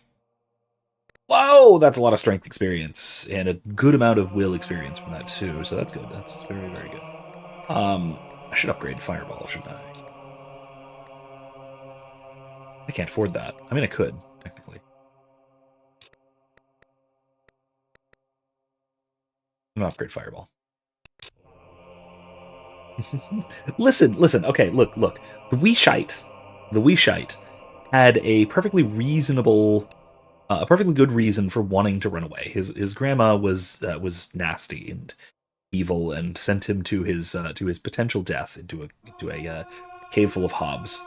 Whoa! That's a lot of strength experience, and a good amount of will experience from that too, so that's good. That's very, very good. I should upgrade Fireball, shouldn't I? I can't afford that. I mean, I could, technically. I'm gonna upgrade Fireball. listen. Okay, look. The wee shite had a perfectly reasonable, a perfectly good reason for wanting to run away. His grandma was nasty and evil and sent him to his potential death into a cave full of hobs.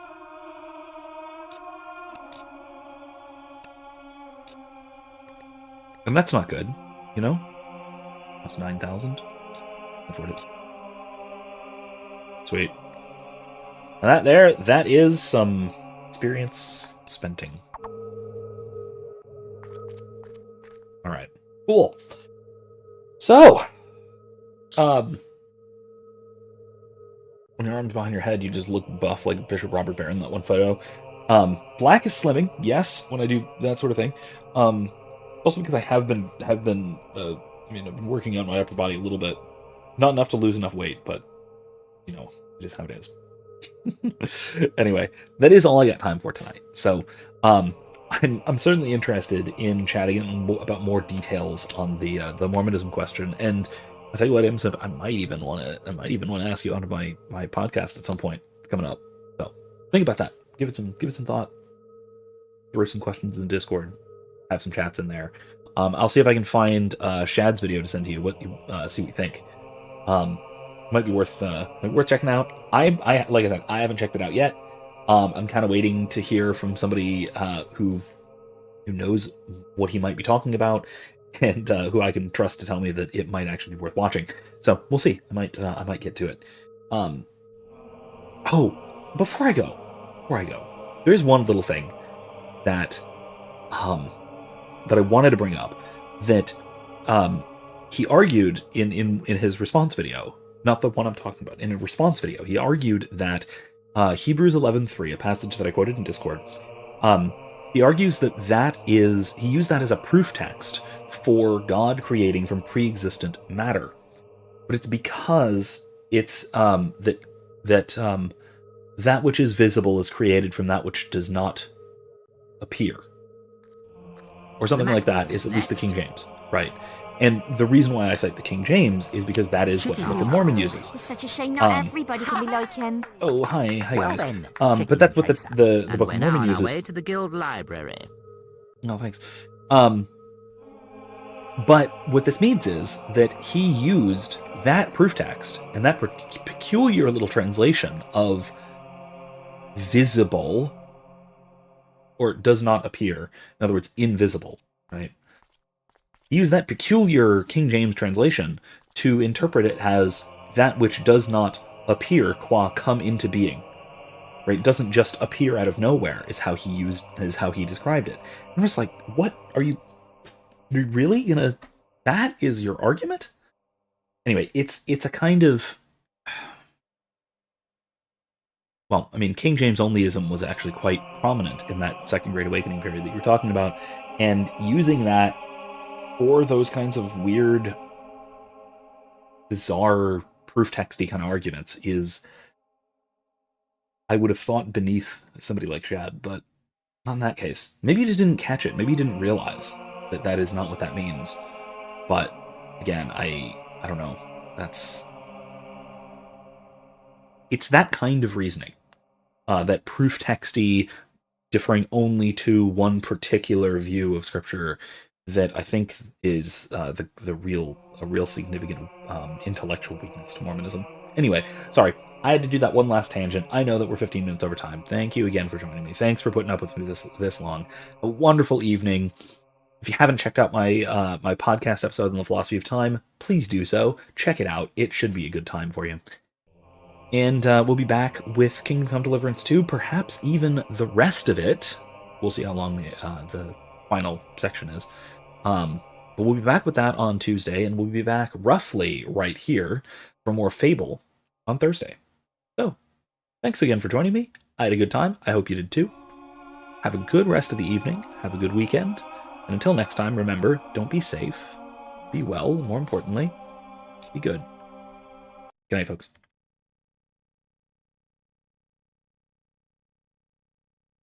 And that's not good, you know? That's 9,000. Afford it. Sweet. And that is some experience spending. All right. Cool. So, when your arms behind your head, you just look buff like Bishop Robert Barron in that one photo. Black is slimming, yes, when I do that sort of thing. Also because I have been I've been working on my upper body a little bit. Not enough to lose enough weight, but you know, it is how it is. Anyway, that is all I got time for tonight. So, I'm certainly interested in chatting about more details on the Mormonism question. And I'll tell you what, Imsip, I might even want to ask you onto my podcast at some point coming up. So think about that. Give it some thought. Throw some questions in the Discord. Have some chats in there. I'll see if I can find Shad's video to send to you. See what you think. Might be worth checking out. I like I said, I haven't checked it out yet. I'm kind of waiting to hear from somebody who knows what he might be talking about, and who I can trust to tell me that it might actually be worth watching. So we'll see. I might get to it. Oh, before I go, there's one little thing that I wanted to bring up that he argued in his response video. Not the one I'm talking about. In a response video, he argued that Hebrews 11:3, a passage that I quoted in Discord, he argues that he used that as a proof text for God creating from pre-existent matter. But it's because it's that which is visible is created from that which does not appear. Or something like that is at least the King James, right? And the reason why I cite the King James is because that is what the Book of Mormon uses. It's such a shame not everybody can be like him. Oh, hi guys. Then, but that's what the Book of Mormon uses. Way to the guild library. No, thanks. But what this means is that he used that proof text and that peculiar little translation of visible, or does not appear. In other words, invisible, right? He used that peculiar King James translation to interpret it as that which does not appear qua come into being. Right? It doesn't just appear out of nowhere, is how he described it. I'm just like, what are you really gonna? That is your argument? Anyway, it's a kind of, well, I mean, King James onlyism was actually quite prominent in that Second Great Awakening period that you were talking about, and using that for those kinds of weird, bizarre, proof texty kind of arguments is, I would have thought, beneath somebody like Shad, but not in that case. Maybe he just didn't catch it. Maybe he didn't realize that that is not what that means. But again, I don't know. It's that kind of reasoning, that proof texty, differing only to one particular view of Scripture, that I think is a real significant intellectual weakness to Mormonism. Anyway, sorry, I had to do that one last tangent. I know that we're 15 minutes over time. Thank you again for joining me. Thanks for putting up with me this long. A wonderful evening. If you haven't checked out my my podcast episode on the philosophy of time, please do so. Check it out. It should be a good time for you. And we'll be back with Kingdom Come Deliverance 2, perhaps even the rest of it. We'll see how long the final section is. But we'll be back with that on Tuesday, and we'll be back roughly right here for more Fable on Thursday. So, thanks again for joining me. I had a good time. I hope you did too. Have a good rest of the evening. Have a good weekend. And until next time, remember, don't be safe. Be well, more importantly, be good. Good night, folks.